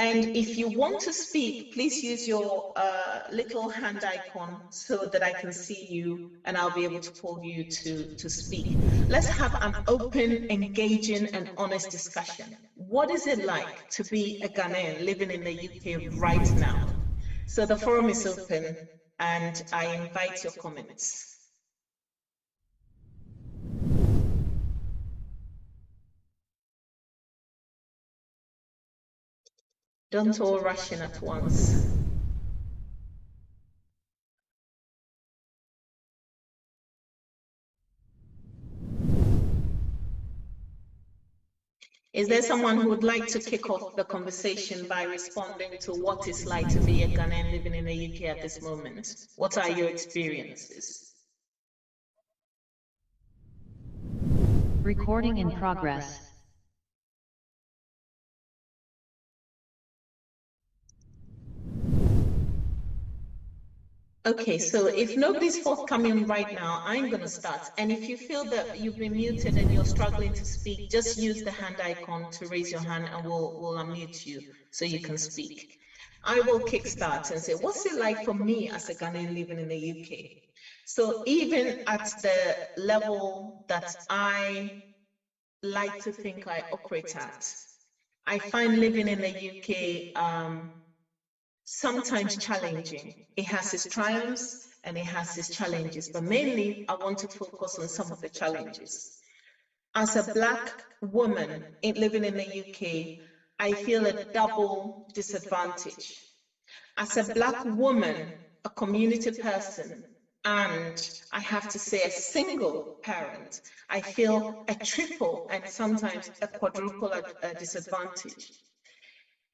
And if you want to speak, please use your little hand icon so that I can see you and I'll be able to call you to speak. Let's have an open, engaging, and honest discussion. What is it like to be a Ghanaian living in the UK right now? So the forum is open and I invite your comments. Don't all rush in at once. Is there someone who would like to kick off the conversation by responding to what it's like to be a Ghanaian living in the UK at this moment? What are your experiences? Recording in progress. Okay, so if nobody's forthcoming right now, I'm going to start. And if you feel that you've been muted and you're struggling to speak, just use the hand icon to raise your hand and we'll unmute you so you can speak. I will kickstart and say, what's it like for me as a Ghanaian living in the UK? So even at the level that I like to think I operate at, I find living in the UK sometimes challenging. It has its triumphs and it has its challenges, but mainly I want to focus on some of the challenges. As a Black woman living in the UK, I feel a double disadvantage. As a Black woman, a community person, and I have to say a single parent, I feel a triple and sometimes a quadruple disadvantage.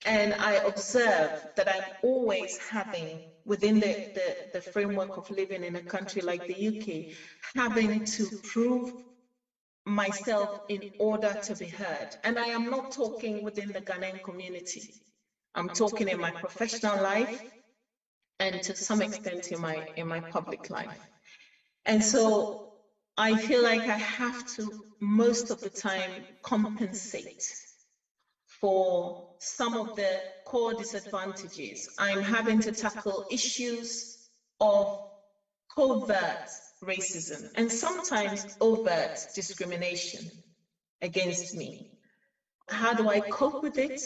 And I observe that I'm always having, within the framework of living in a country like the UK, having to prove myself in order to be heard. And I am not talking within the Ghanaian community. I'm talking in my professional life and to some extent in my public life. And so I feel like I have to, most of the time, compensate for some of the core disadvantages. I'm having to tackle issues of covert racism and sometimes overt discrimination against me. How do I cope with it?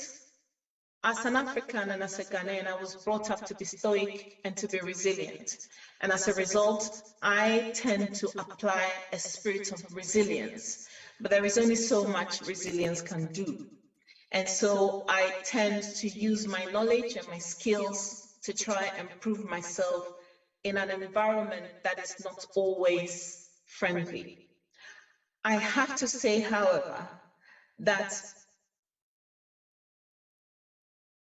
As an African and as a Ghanaian, I was brought up to be stoic and to be resilient. And as a result, I tend to apply a spirit of resilience. But there is only so much resilience can do. And so I tend to use my knowledge and my skills to try and prove myself in an environment that is not always friendly. I have to say, however, that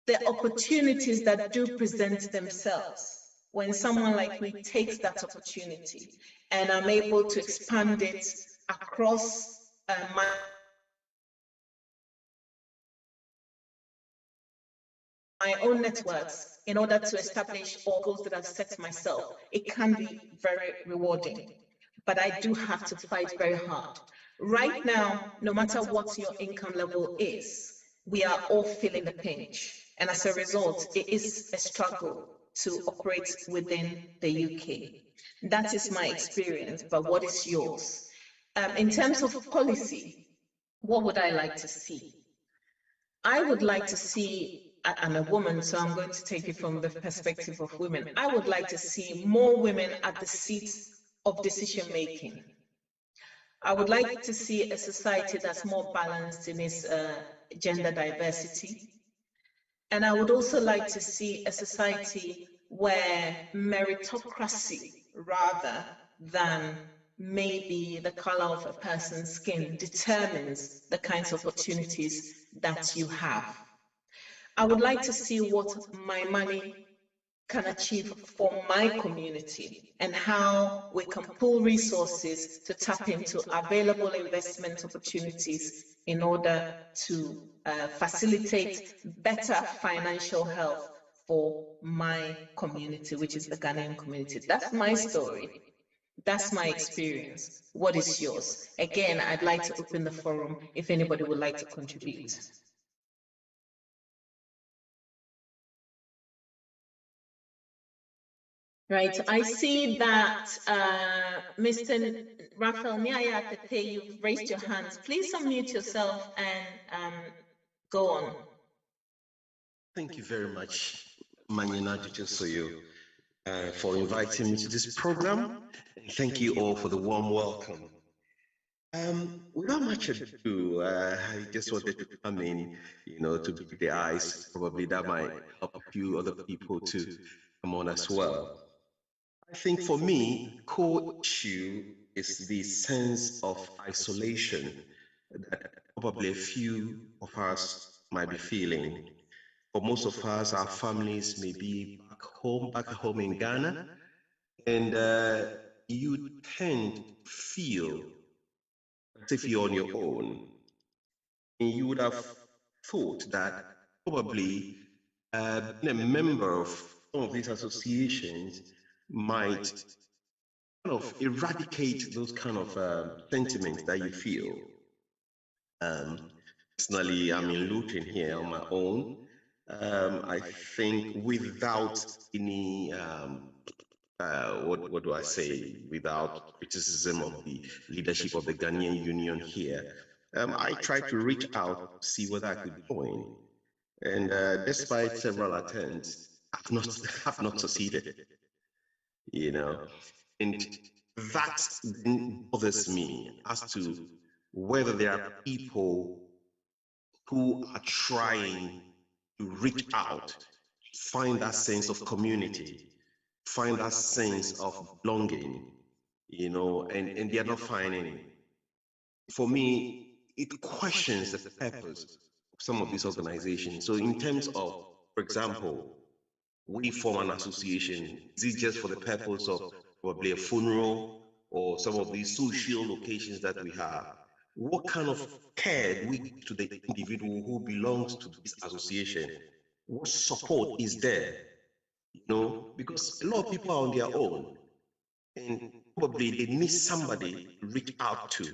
the opportunities that do present themselves, when someone like me takes that opportunity and I'm able to expand it across my own networks in order to establish all goals that I've set myself, it can be very rewarding. But I do have to fight very hard. Right now, no matter what your income level is, we are all feeling the pinch. And as a result, it is a struggle to operate within the UK. That is my experience, but what is yours? In terms of policy, what would I like to see? I would like to see, I'm a woman, so I'm going to take it from the perspective of women. I would like to see more women at the seats of decision making. I would like to see a society that's more balanced in its gender diversity. And I would also like to see a society where meritocracy, rather than maybe the color of a person's skin, determines the kinds of opportunities that you have. I would like to see what my money can achieve for my community and how we can pool resources to tap into available investment opportunities in order to facilitate better financial health for my community, which is the Ghanaian community. That's my story. That's my experience. What is yours? Again, I'd like to open the forum if anybody would like to contribute. Right. I see that Mr. Raphael Niayatepe, you've raised your hands. Please unmute yourself and go on. Thank you very much, Manyana Soyo, for inviting me to this program. And thank you all for the warm welcome. Without much ado, I just wanted to come in, to break the ice. Probably that might help a few other people to come on as well. I think for me, the core issue is the sense of isolation that probably a few of us might be feeling. For most of us, our families may be back home in Ghana, and you tend to feel as if you're on your own. And you would have thought that probably being a member of some of these associations might kind of eradicate those kind of sentiments that you feel. Personally, I'm in Luton here on my own. I think without any, what do I say, without criticism of the leadership of the Ghanaian Union here, I tried to reach out to see whether I could join. And despite several attempts, have not succeeded, And that then bothers me as to whether there are people who are trying to reach out, find that sense of community, find that sense of belonging, and they're not finding it. For me, it questions the purpose of some of these organizations. So in terms of, for example, we form an association, is it just for the purpose of probably a funeral or some of these social occasions that we have? What kind of care do we give to the individual who belongs to this association? What support is there? Because a lot of people are on their own and probably they need somebody to reach out to,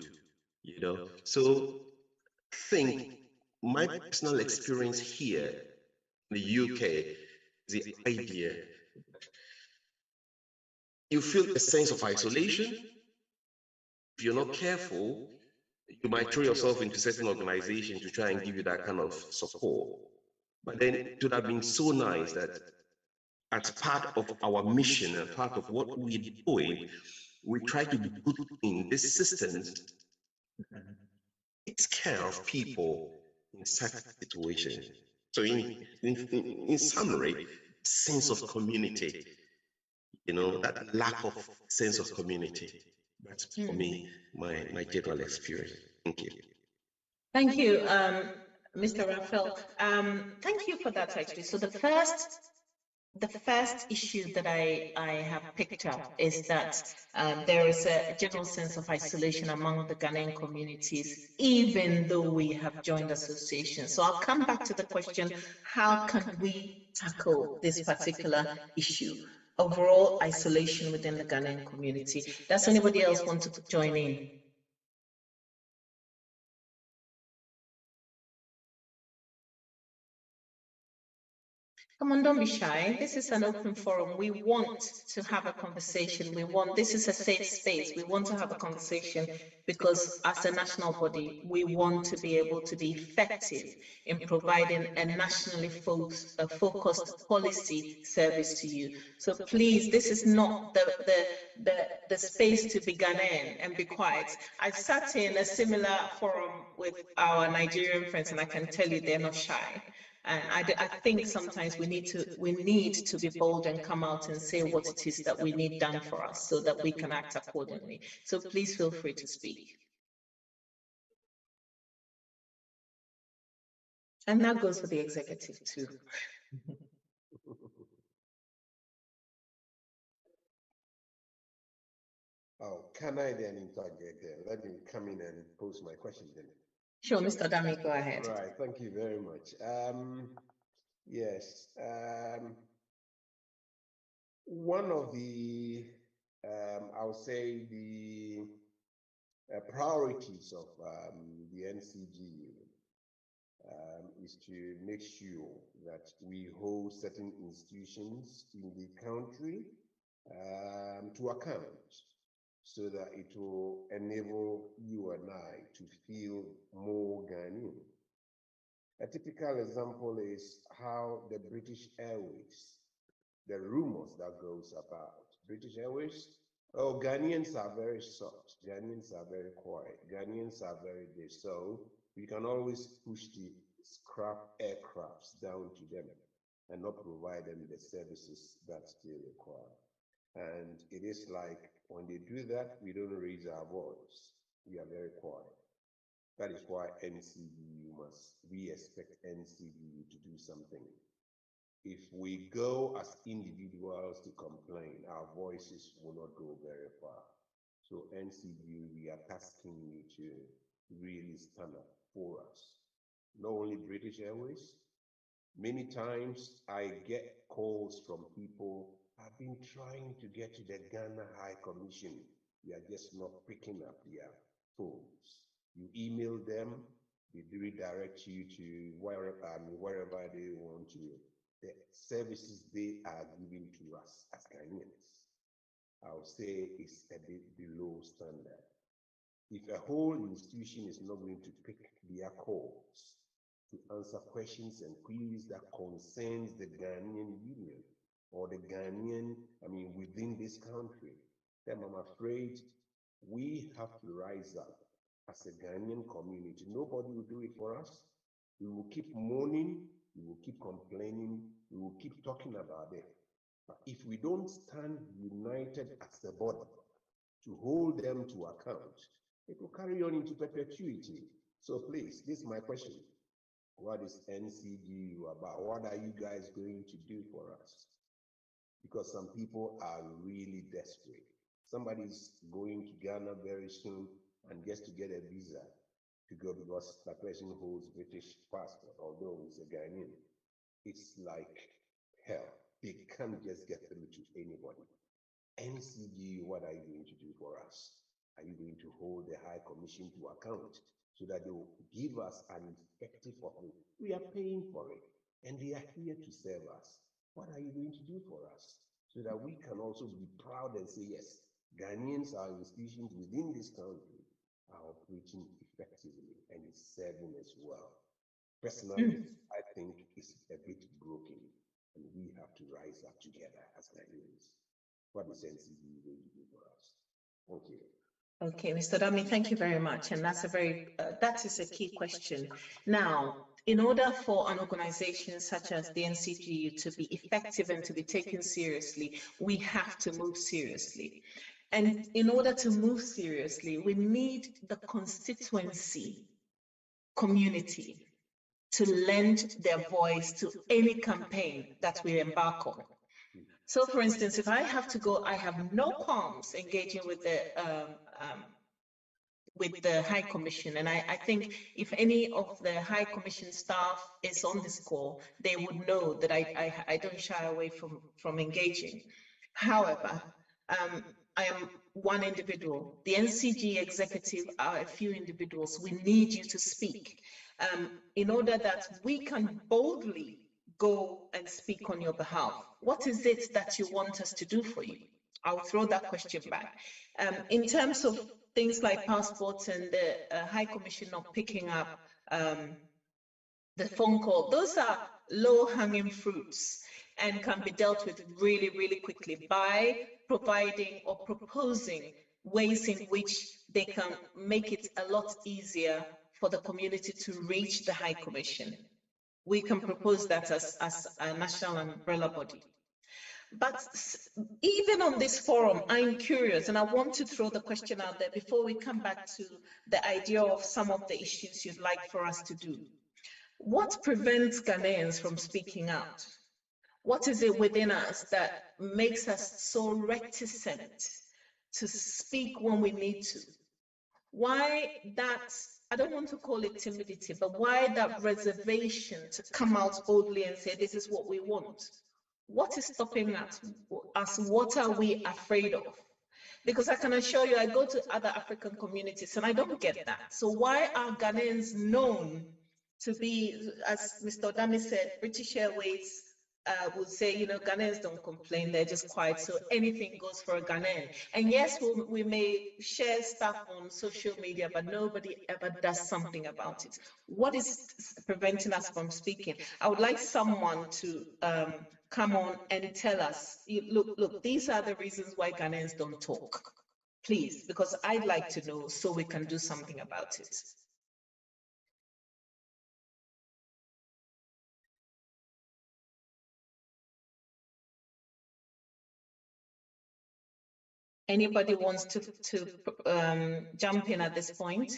So I think my personal experience here in the UK is the idea you feel a sense of isolation. If you're not careful, you might throw yourself into certain organizations to try and give you that kind of support. But then it would have been so nice that as part of our mission and part of what we're doing, we try to put in these systems that takes care of people in such situations. So in summary, sense of community, that lack of sense of community. That's for me, my general experience. Thank you. Thank you, Mr. Raphael. Thank you for that, actually. So the first issue that I have picked up is that there is a general sense of isolation among the Ghanaian communities, even though we have joined associations. So I'll come back to the question, how can we tackle this particular issue? Overall isolation within the Ghanaian community. Does anybody else want to join in? Come on, don't be shy. This is an open forum. We want to have a conversation. This is a safe space. We want to have a conversation because as a national body, we want to be able to be effective in providing a nationally focused policy service to you. So please, this is not the space to be Ghanaian and be quiet. I've sat in a similar forum with our Nigerian friends, and I can tell you they're not shy. And I think sometimes we need to be bold and come out and say what it is that we need done for us so that we can act accordingly. So please feel free to speak. And that goes for the executive too. Oh, can I then interject there? Let me come in and pose my question then. Sure, Mr. Dami, go ahead. Right, thank you very much. Yes, one of the, I would say the priorities of the NCGU is to make sure that we hold certain institutions in the country to account, so that it will enable you and I to feel more Ghanaian. A typical example is how the British Airways, the rumors that goes about British Airways. Oh, Ghanaians are very soft. Ghanaians are very quiet. Ghanaians are very this. So we can always push the scrap aircrafts down to them and not provide them the services that they require. And it is like when they do that, we don't raise our voice. We are very quiet. That is why we expect NCGU to do something. If we go as individuals to complain, our voices will not go very far. So NCGU, we are tasking you to really stand up for us. Not only British Airways, many times I get calls from people. I've been trying to get to the Ghana High Commission. We are just not picking up their phones. You email them, they redirect you to wherever they want to. The services they are giving to us as Ghanaians, I'll say, is a bit below standard. If a whole institution is not going to pick their calls to answer questions and queries that concerns the Ghanaian union or the Ghanaian, within this country, then I'm afraid we have to rise up as a Ghanaian community. Nobody will do it for us. We will keep moaning, we will keep complaining, we will keep talking about it. But if we don't stand united as a body to hold them to account, it will carry on into perpetuity. So please, this is my question. What is NCGU about? What are you guys going to do for us? Because some people are really desperate. Somebody's going to Ghana very soon and just to get a visa to go because the person holds British passport, although he's a Ghanaian. It's like hell. They can't just get through to anybody. NCGU, what are you going to do for us? Are you going to hold the High Commission to account so that they will give us an effective office? We are paying for it, and they are here to serve us. What are you going to do for us so that we can also be proud and say, yes, Ghanaians, our institutions within this country are operating effectively and is serving as well. Personally, I think it's a bit broken, and we have to rise up together as Ghanaians. What is NCGU going to do for us? Thank you. Okay, Mr. Dami, thank you very much. And that's that is a key question. Now, in order for an organization such as the NCGU to be effective and to be taken seriously, we have to move seriously. And in order to move seriously, we need the constituency community to lend their voice to any campaign that we embark on. So, for instance, if I have to go, I have no qualms engaging with the High Commission, and I think if any of the High Commission staff is on this call, they would know that I don't shy away from engaging. However, I am one individual. The NCG executive are a few individuals. We need you to speak in order that we can boldly go and speak on your behalf. What is it that you want us to do for you? I'll throw that question back. In terms of things like passports and the High Commission not picking up the phone call, those are low-hanging fruits and can be dealt with really, really quickly by providing or proposing ways in which they can make it a lot easier for the community to reach the High Commission. We can propose that as a national umbrella body. But even on this forum, I'm curious, and I want to throw the question out there before we come back to the idea of some of the issues you'd like for us to do. What prevents Ghanaians from speaking out? What is it within us that makes us so reticent to speak when we need to? Why that, I don't want to call it timidity, but why that reservation to come out boldly and say, this is what we want? What is stopping us? What are we afraid of? Because I can assure you, I go to other African communities and I don't get that. So why are Ghanaians known to be, as Mr. Odami said, British Airways would say, Ghanaians don't complain, they're just quiet, so anything goes for a Ghanaian. And yes, we may share stuff on social media, but nobody ever does something about it. What is preventing us from speaking? I would like someone to come on and tell us, look, these are the reasons why Ghanaians don't talk. Please, because I'd like to know so we can do something about it. Anybody wants to jump in at this point?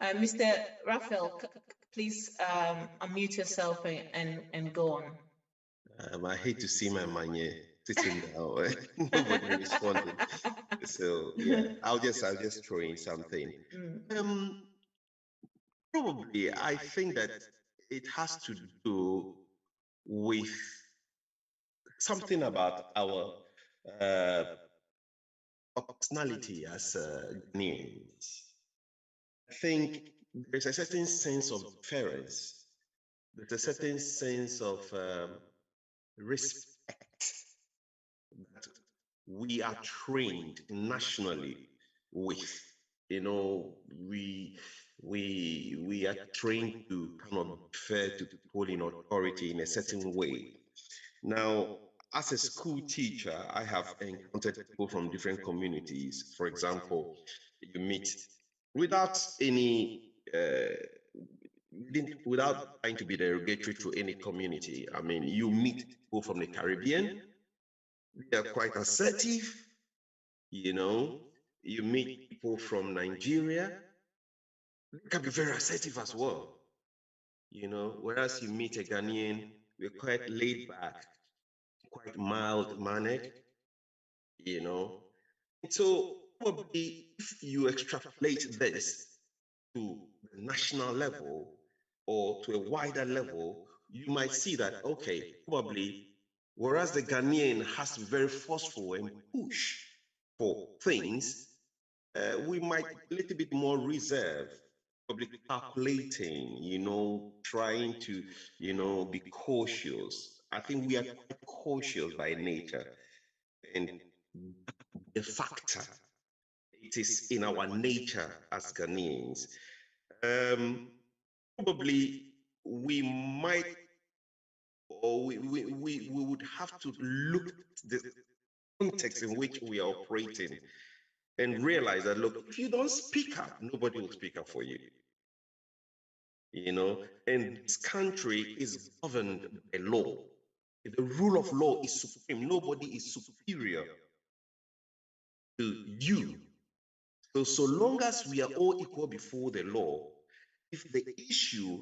Mr. Raphael, please unmute yourself and go on. I hate to see my manye sitting down. Nobody responded. So yeah, I'll just throw in something. Probably I think that it has to do with something about our personality as Ghanaians. I think there's a certain sense of deference. There's a certain sense of respect that we are trained nationally with. We are trained to kind of defer to people in authority in a certain way. Now, as a school teacher, I have encountered people from different communities. For example, you meet without any without trying to be derogatory to any community. I mean, you meet people from the Caribbean, they are quite assertive. You meet people from Nigeria, they can be very assertive as well. Whereas you meet a Ghanaian, we're quite laid back, quite mild-mannered. So probably if you extrapolate this to the national level or to a wider level, you might see that, okay, probably, whereas the Ghanaian has to be very forceful and push for things, we might be a little bit more reserved, probably calculating, trying to, be cautious. I think we are quite cautious by nature. And the factor, it is in our nature as Ghanaians. Probably we might, or we would have to look at the context in which we are operating and realize that, look, if you don't speak up, nobody will speak up for you. And this country is governed by law. The rule of law is supreme. Nobody is superior to you. So long as we are all equal before the law, if the issue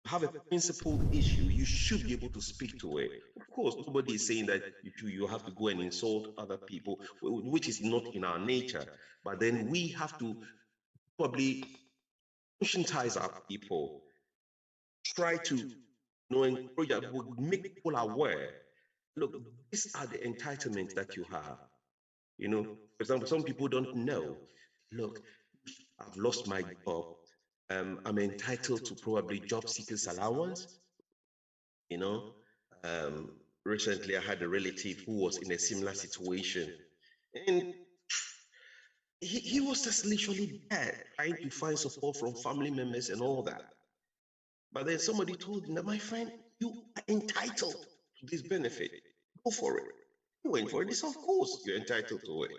have a principled issue, you should be able to speak to it. Of course, nobody is saying that you have to go and insult other people, which is not in our nature. But then we have to probably conscientize our people, try to encourage, make people aware. Look, these are the entitlements that you have. For example, some people don't know. Look, I've lost my job. I'm entitled to probably job seekers allowance. Recently I had a relative who was in a similar situation, and he was just literally there trying to find support from family members and all that. But then somebody told him that, my friend, you are entitled to this benefit. Go for it. He went for it. He said, of course, you're entitled to it.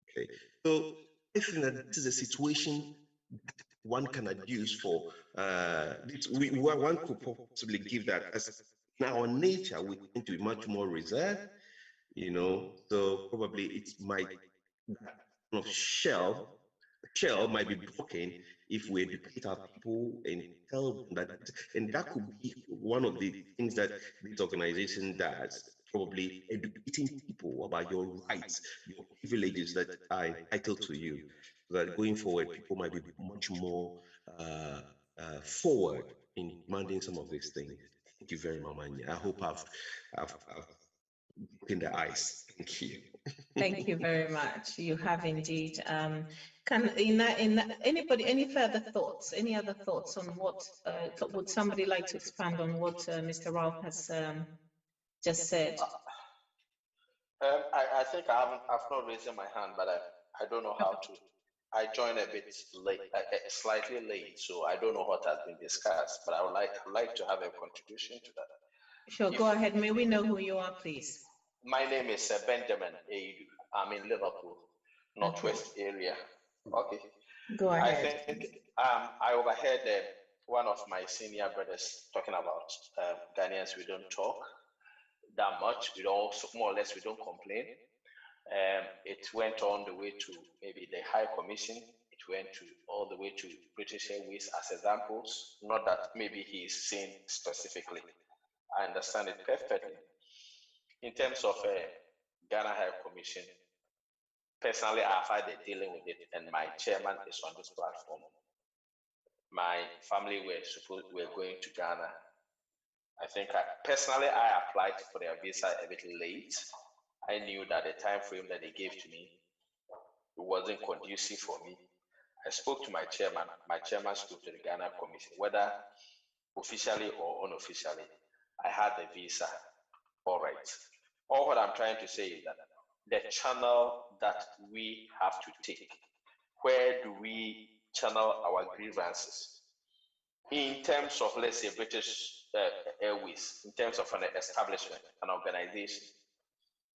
Okay. So I think that this is a situation that one can adduce for, one could possibly give that as in our nature, we tend to be much more reserved, so probably it might, that kind of shell might be broken if we educate our people and tell them that, and that could be one of the things that this organization does, probably educating people about your rights, your privileges that are entitled to you, so that going forward, people might be much more forward in demanding some of these things. Thank you very much, Manya. I hope I've in the eyes. Thank you. Thank you very much. You have indeed. Anybody, any further thoughts? Any other thoughts on what would somebody like to expand on what Mr. Ralph has just said? I think I've not raised my hand, but I don't know how to. I joined a bit late, slightly late, so I don't know what has been discussed. But I would like to have a contribution to that. Sure, go ahead. May we know who you are, please? My name is Benjamin Aidu. I'm in Liverpool, Northwest area. Okay. Go ahead. I think I overheard one of my senior brothers talking about Ghanaians. We don't talk that much. We don't, more or less, we don't complain. It went on the way to maybe the High Commission. It went to all the way to British Airways as examples. Not that maybe he is saying specifically. I understand it perfectly. In terms of Ghana High Commission, personally, I've had a dealing with it, and my chairman is on this platform. My family were going to Ghana. I think personally, I applied for their visa a bit late. I knew that the time frame that they gave to me, it wasn't conducive for me. I spoke to my chairman. My chairman spoke to the Ghana Commission, whether officially or unofficially. I had the visa. All right. All what I'm trying to say is that the channel that we have to take, where do we channel our grievances? In terms of, let's say, British Airways, in terms of an establishment, an organization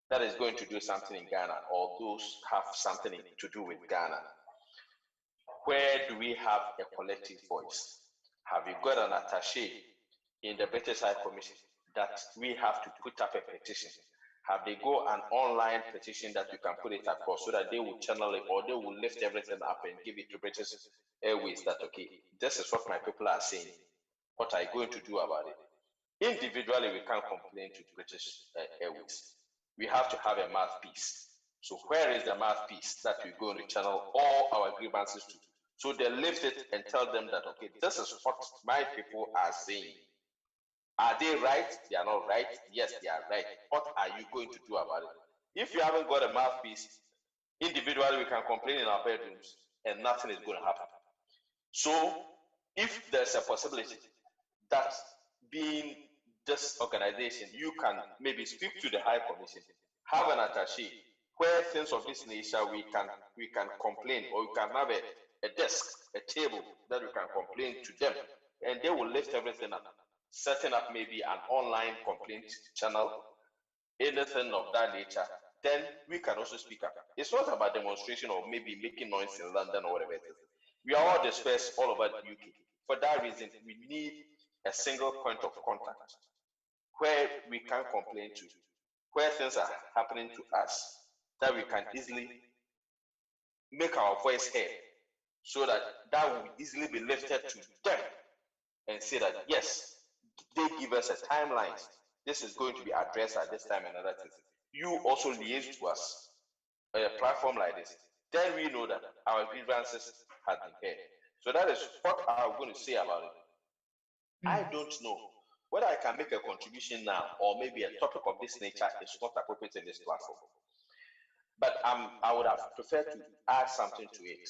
that is going to do something in Ghana, or those have something to do with Ghana, where do we have a collective voice? Have you got an attaché in the British High Commission that we have to put up a petition? Have they got an online petition that you can put it across so that they will channel it, or they will lift everything up and give it to British Airways that, okay, this is what my people are saying. What are you going to do about it? Individually, we can't complain to British Airways. We have to have a mouthpiece. So where is the mouthpiece that we're going to channel all our grievances to? So they lift it and tell them that, okay, this is what my people are saying. Are they right? They are not right. Yes, they are right. What are you going to do about it? If you haven't got a mouthpiece, individually we can complain in our bedrooms and nothing is going to happen. So if there's a possibility that being this organization, you can maybe speak to the High Commission, have an attaché where things of this nature we can complain, or you can have a desk, a table that you can complain to them, and they will lift everything up. Setting up maybe an online complaint channel, anything of that nature, then we can also speak up. It's not about demonstration or maybe making noise in London or whatever it is. We are all dispersed all over the UK. For that reason, we need a single point of contact where we can complain to, where things are happening to us, that we can easily make our voice heard, so that will easily be lifted to them and say that, yes, they give us a timeline. This is going to be addressed at this time and other things. You also liaise to us on a platform like this. Then we know that our grievances have been heard. So that is what I'm going to say about it. I don't know whether I can make a contribution now, or maybe a topic of this nature is not appropriate in this platform. But I would have preferred to add something to it,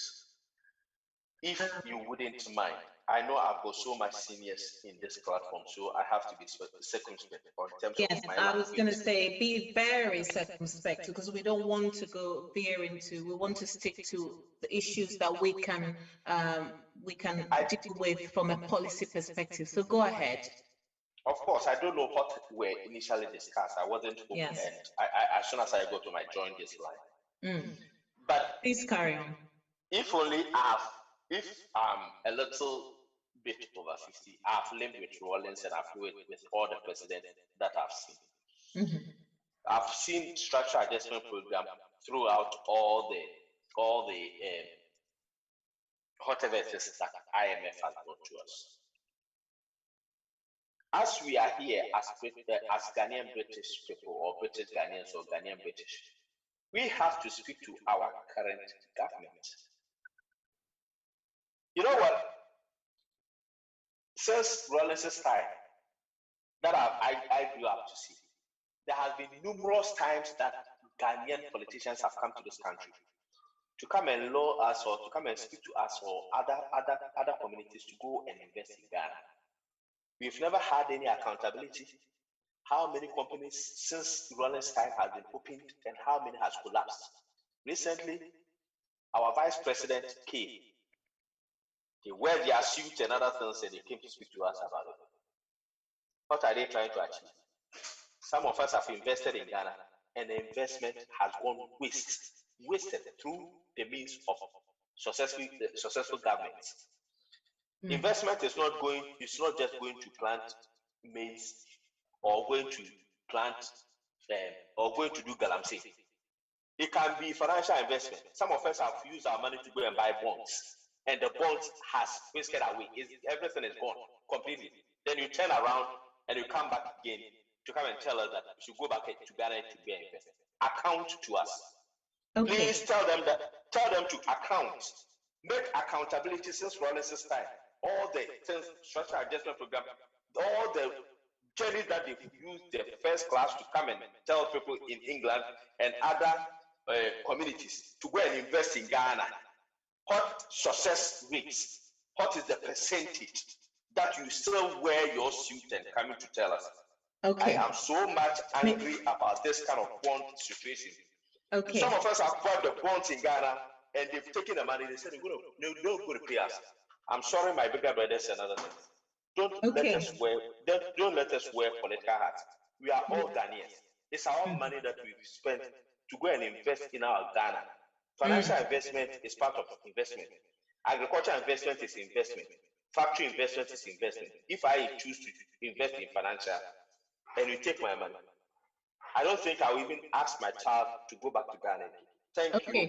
if you wouldn't mind. I know I've got so much seniors in this platform, so I have to be circumspect in terms of my I was going to say, be very circumspect, because we don't want to go veer into. We want to stick to the issues that we can deal with from a policy perspective. So go ahead. Of course, I don't know what were initially discussed. I wasn't home, and I, as soon as I got to my join this line. But please carry on. If only if I'm a little bit over 50, I've lived with Rawlings and I've lived with all the presidents that I've seen. I've seen structural adjustment program throughout all the whatever it is that IMF has brought to us. As we are here as Ghanaian British people, or British Ghanaians, or Ghanaian British, we have to speak to our current government. You know what? Since Rawlings' time, that I grew up to see, there has been numerous times that Ghanaian politicians have come to this country to come and law us or to come and speak to us or other communities to go and invest in Ghana. We've never had any accountability. How many companies since Rollins' time has been opened and how many has collapsed? Recently, our vice president came. They wear their suit and other things and they came to speak to us about it. What are they trying to achieve? Some of us have invested in Ghana and the investment has gone wasted through the means of successful governments. Investment is not just going to plant maize or going to plant or going to do galamsey. It can be financial investment. Some of us have used our money to go and buy bonds, and the bonds has whisked away. Everything is gone completely. Then you turn around and you come back again to come and tell us that we should go back to Ghana to be invested. Account to us. Okay. Please tell them to account. Make accountability since Rollins' time. All the things, structural adjustment program, all the journeys that they've used the first class to come and tell people in England and other communities to go and invest in Ghana. What success rates? What is the percentage that you still wear your suit and coming to tell us? Okay. I am so much angry about this kind of bond situation. Okay. Some of us have bought the bonds in Ghana and they've taken the money. They said they're not going to pay us. I'm sorry, my bigger brothers and other things. Don't let us wear political hats. We are all Ghanaians. It's our money that we've spent to go and invest in our Ghana. Financial investment is part of investment. Agriculture investment is investment. Factory investment is investment. If I choose to invest in financial and you take my money, I don't think I will even ask my child to go back to Ghana. Thank you,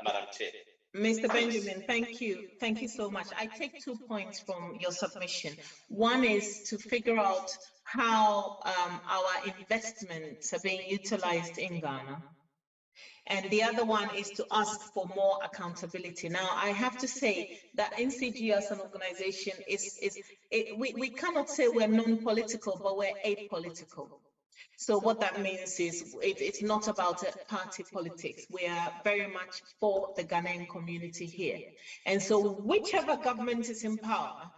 Madam Chair. Mr. Benjamin, thank you. Thank you so much. I take 2 points from your submission. One is to figure out how our investments are being utilized in Ghana. And the other one is to ask for more accountability. Now, I have to say that NCGU as an organization we cannot say we're non-political, but we're apolitical. So what that means is it's not about party politics. We are very much for the Ghanaian community here. And so whichever government is in power,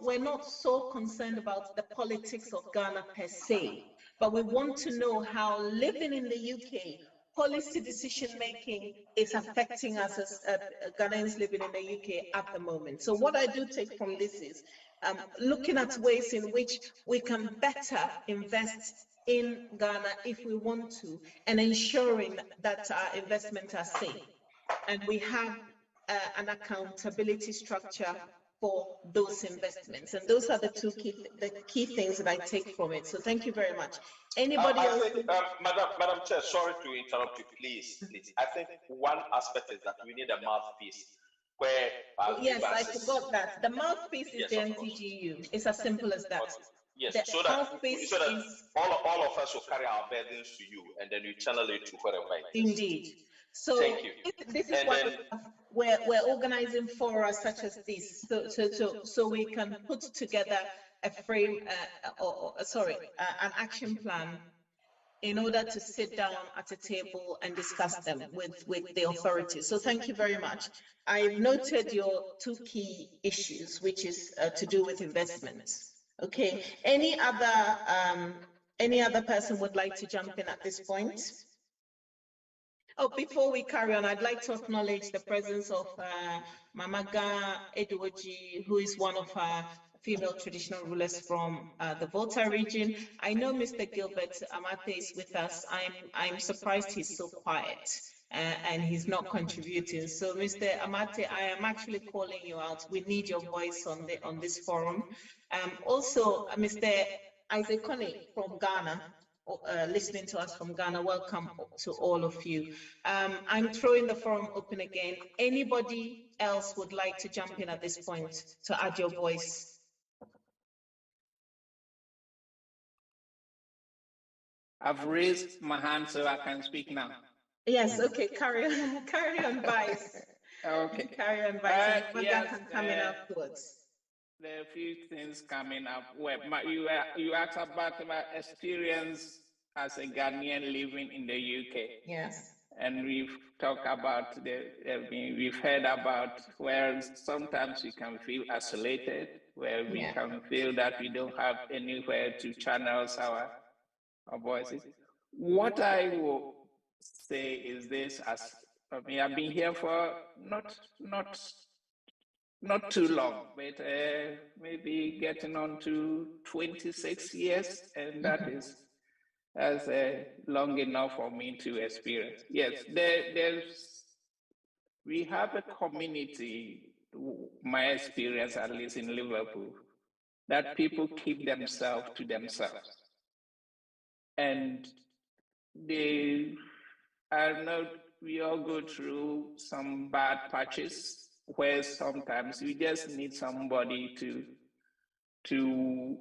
we're not so concerned about the politics of Ghana per se, but we want to know how living in the UK, policy decision-making is affecting us as Ghanaians living in the UK at the moment. So what I do take from this is looking at ways in which we can better invest in Ghana if we want to, and ensuring that our investments are safe. And we have an accountability structure for those investments. And those are the key things that I take from it. So thank you very much. Anybody else? Madam Chair, sorry to interrupt you, please. I think one aspect is that we need a mouthpiece. Yes, I forgot that. The mouthpiece is the NCGU. It's as simple as that. Yes, so that all of us will carry our burdens to you, and then you channel it to wherever it is. Indeed. So thank you. This is what we're organizing forums such as this, so we can put together a frame, an action plan in order to sit down at a table and discuss them with the authorities. So thank you very much. I've noted your 2 key issues, which is to do with investments. Okay. Any other person would like to jump in at this point? Oh, before we carry on, I'd like to acknowledge the presence of Mamaga Eduoji, who is one of our female traditional rulers from the Volta region. I know Mr. Gilbert Amate is with us. I'm surprised he's so quiet and he's not contributing. So Mr. Amate, I am actually calling you out. We need your voice on this forum. Also, Mr. Isaac Coney from Ghana, listening to us from Ghana, welcome to all of you. I'm throwing the forum open again. Anybody else would like to jump in at this point to add your voice? I've raised my hand so I can speak now. Yes, okay, carry on, Vice. Okay. Carry on, Vice. Yes, can come in afterwards. there are a few things coming up. Well, you asked about my experience as a Ghanaian living in the UK. Yes. And we've talked about we've heard about where sometimes we can feel isolated, where we can feel that we don't have anywhere to channel our voices. What I will say is this: as I mean, I've been here for not too long, but maybe getting on to 26 years, and that is as long enough for me to experience. Yes, we have a community, my experience at least in Liverpool, that people keep themselves to themselves. And we all go through some bad patches where sometimes we just need somebody to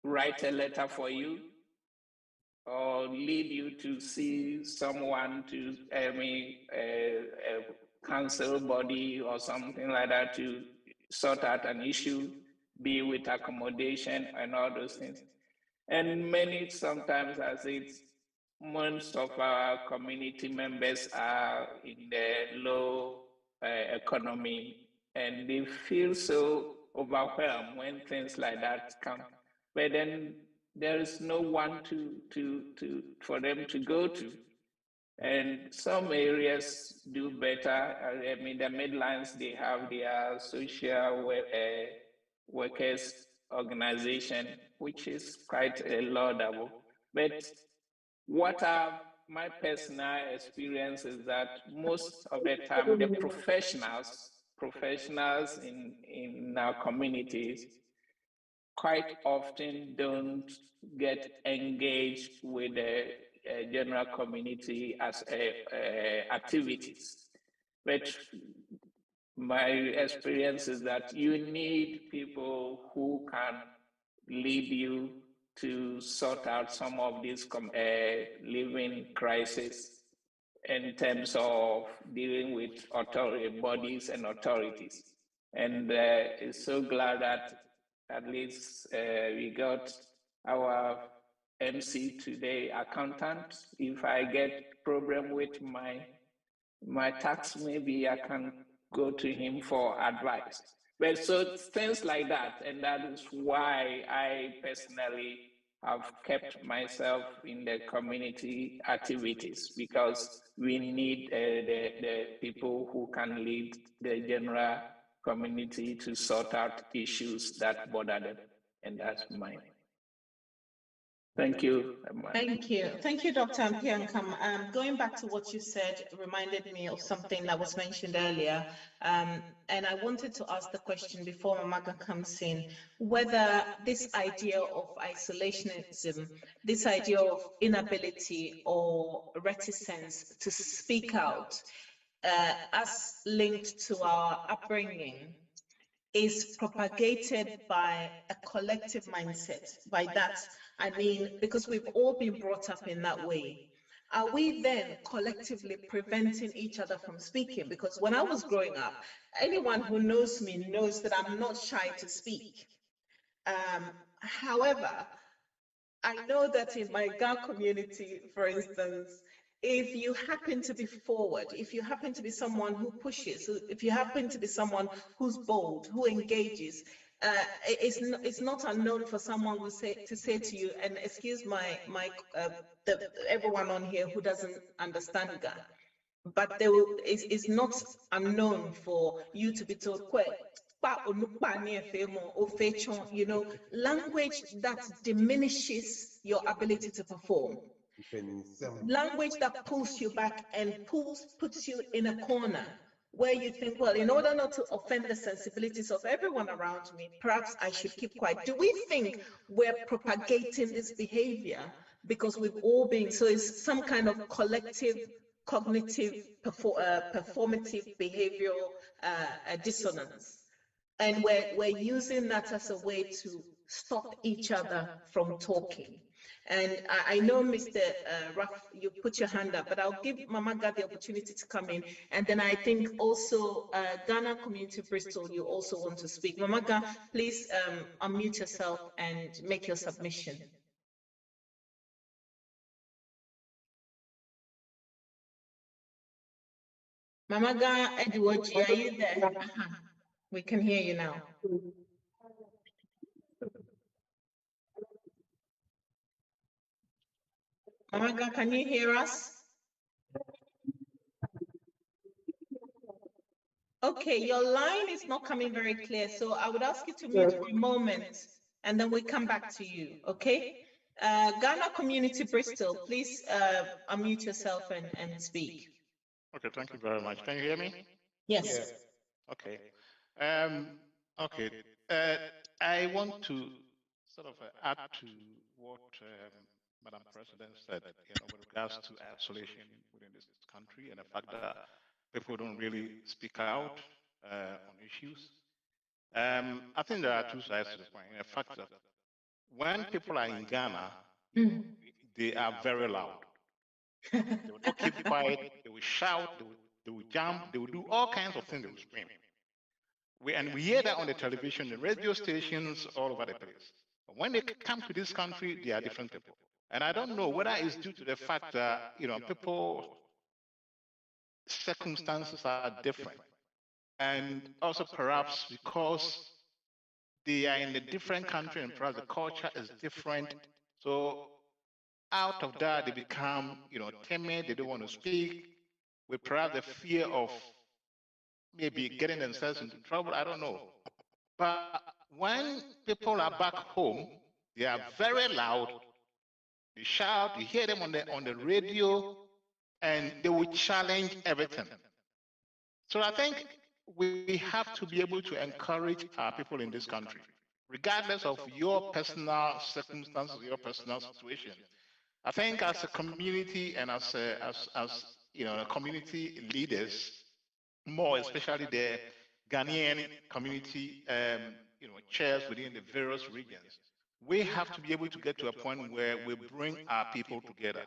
write a letter for you or lead you to see someone to a council body or something like that to sort out an issue, be with accommodation and all those things. And many sometimes, as it's most of our community members are in the low economy, and they feel so overwhelmed when things like that come. But then there is no one for them to go to. And some areas do better. I mean, the Midlands, they have their social workers organization, which is quite laudable. But what my personal experience is that most of the time, the professionals in our communities quite often don't get engaged with the general community as activities. But my experience is that you need people who can lead you to sort out some of these living crises in terms of dealing with bodies and authorities. And it's so glad that at least we got our MC today, accountant. If I get problem with my tax, maybe I can go to him for advice. But so things like that, and that is why I personally have kept myself in the community activities, because we need the people who can lead the general community to sort out issues that bother them, and that's mine. Thank you. Thank you. Thank you, Dr. Mpiankam. Going back to what you said reminded me of something that was mentioned earlier. And I wanted to ask the question before Mamaga comes in, whether this idea of isolationism, this idea of inability or reticence to speak out, as linked to our upbringing, is propagated by a collective mindset. By that, I mean, because we've all been brought up in that way. Are we then collectively preventing each other from speaking? Because when I was growing up, anyone who knows me knows that I'm not shy to speak. However, I know that in my Ga community, for instance, if you happen to be forward, if you happen to be someone who pushes, if you happen to be someone who's bold, who engages, it's not unknown for someone to say to you, and excuse everyone on here who doesn't understand Ga, but it's not unknown for you to be told, you know, language that diminishes your ability to perform. Language that pulls you back and puts you in a corner where you think, well, in order not to offend the sensibilities of everyone around me, perhaps I should keep quiet. Do we think we're propagating this behavior because we've all been, so it's some kind of collective cognitive performative behavioral dissonance, and we're using that as a way to stop each other from talking? And I know, Mr. Ruff, you put your hand up, but I'll give Mamaga the opportunity to come in. And then I think also Ghana Community Bristol, you also want to speak. Mamaga, please unmute yourself and make your submission. Mamaga Edwoji, are you there? We can hear you now. Mamaga, can you hear us? Okay, your line is not coming very clear, so I would ask you to mute for a moment, and then we come back to you, okay? Ghana Community Bristol, please unmute yourself and speak. Okay, thank you very much. Can you hear me? Yes. Yeah. Okay. Okay. I want to sort of add to what Madam President said, with regards to isolation within this country and the fact that people don't really speak out on issues. I think there are two sides to the coin. The fact that when people are in Ghana, they are very loud. They will not keep quiet. They will shout. They will jump. They will do all kinds of things. They will scream. We hear that on the television, the radio stations, all over the place. But when they come to this country, they are different people. And I don't know whether it's due to the fact that people circumstances are different, and also perhaps because they are in a different country and perhaps the culture is different. So out of that, they become, timid. They don't want to speak, with perhaps the fear of maybe getting themselves into trouble. I don't know. But when people are back home, they are very loud. They shout. You hear them on the radio, and they will challenge everything. So I think we have to be able to encourage our people in this country, regardless of your personal circumstances, your personal situation. I think as a community and as community leaders, more especially the Ghanaian community, chairs within the various regions, we have to be able to get to a point where we bring our people together.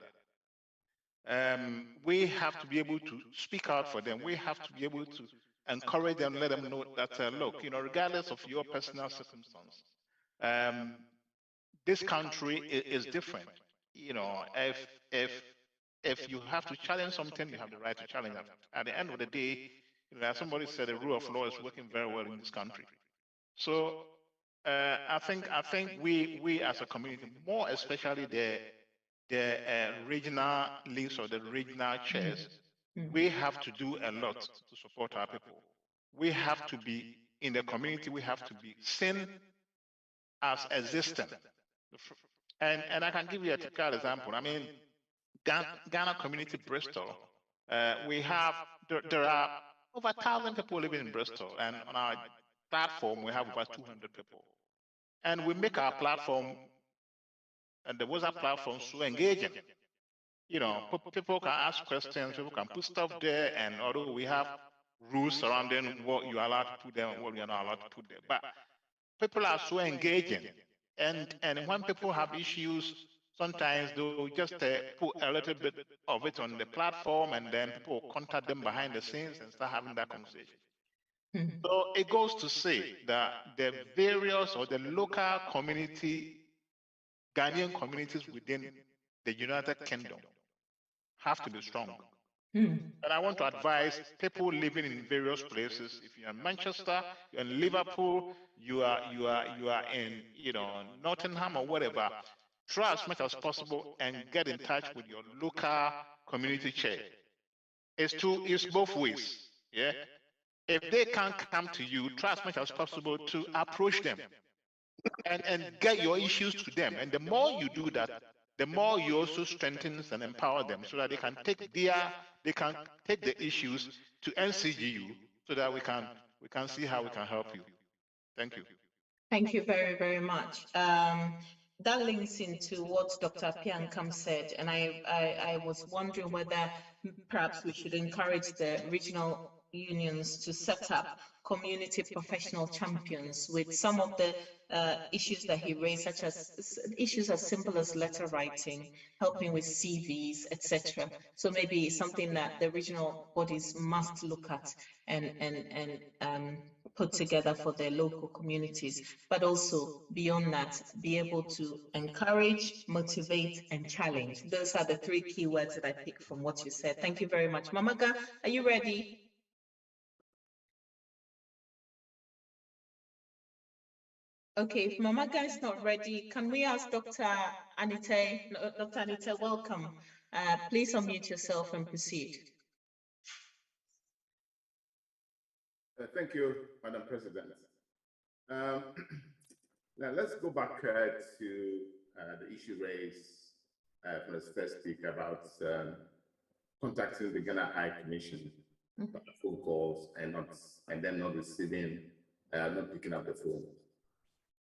We have to be able to speak out for them. We have to be able to encourage them, let them know that, look, regardless of your personal circumstance, this country is different. If you have to challenge something, you have the right to challenge it. At the end of the day, as somebody said, the rule of law is working very well in this country. So I think we as a community, more especially the regional leads or the regional chairs, we have to do a lot to support our people. We have to be in the community. We have to be seen as existent. And I can give you a typical example. I mean, Ghana Community Bristol, there are over 1,000 people living in Bristol, and on our platform we have over 200 people. And we make our platform and the WhatsApp platform so engaging. People can ask questions, people can put stuff there, and although we have rules surrounding what you're allowed to put there and what you're not allowed to put there, but people are so engaging. And when people have issues, sometimes they'll just put a little bit of it on the platform, and then people contact them behind the scenes and start having that conversation. So it goes to say that the various or the local community, Ghanaian communities within the United Kingdom have to be strong. And I want to advise people living in various places. If you're in Manchester, you're in Liverpool, you are in Nottingham or whatever, try as much as possible and get in touch with your local community chair. It's both ways. Yeah. If they can't come to you, try as much as possible to approach them and get your issues to them. And the more you do that, the more you also strengthen and empower them so that they can take the issues to NCGU so that we can see how we can help you. Thank you. Thank you very, very much. That links into what Dr. Piankam said, and I was wondering whether perhaps we should encourage the regional unions to set up community professional champions with some of the issues that he raised, such as issues as simple as letter writing, helping with CVs, etc. So maybe something that the regional bodies must look at and put together for their local communities, but also beyond that, be able to encourage, motivate, and challenge. Those are the three key words that I picked from what you said. Thank you very much. Mamaga, are you ready? Okay, if Mamaga is not ready, can we ask Dr. Anita? Dr. Anita, welcome. Please unmute yourself and proceed. Thank you, Madam President. Now let's go back to the issue raised from the first speaker about contacting the Ghana High Commission, phone calls and then not receiving, not picking up the phone.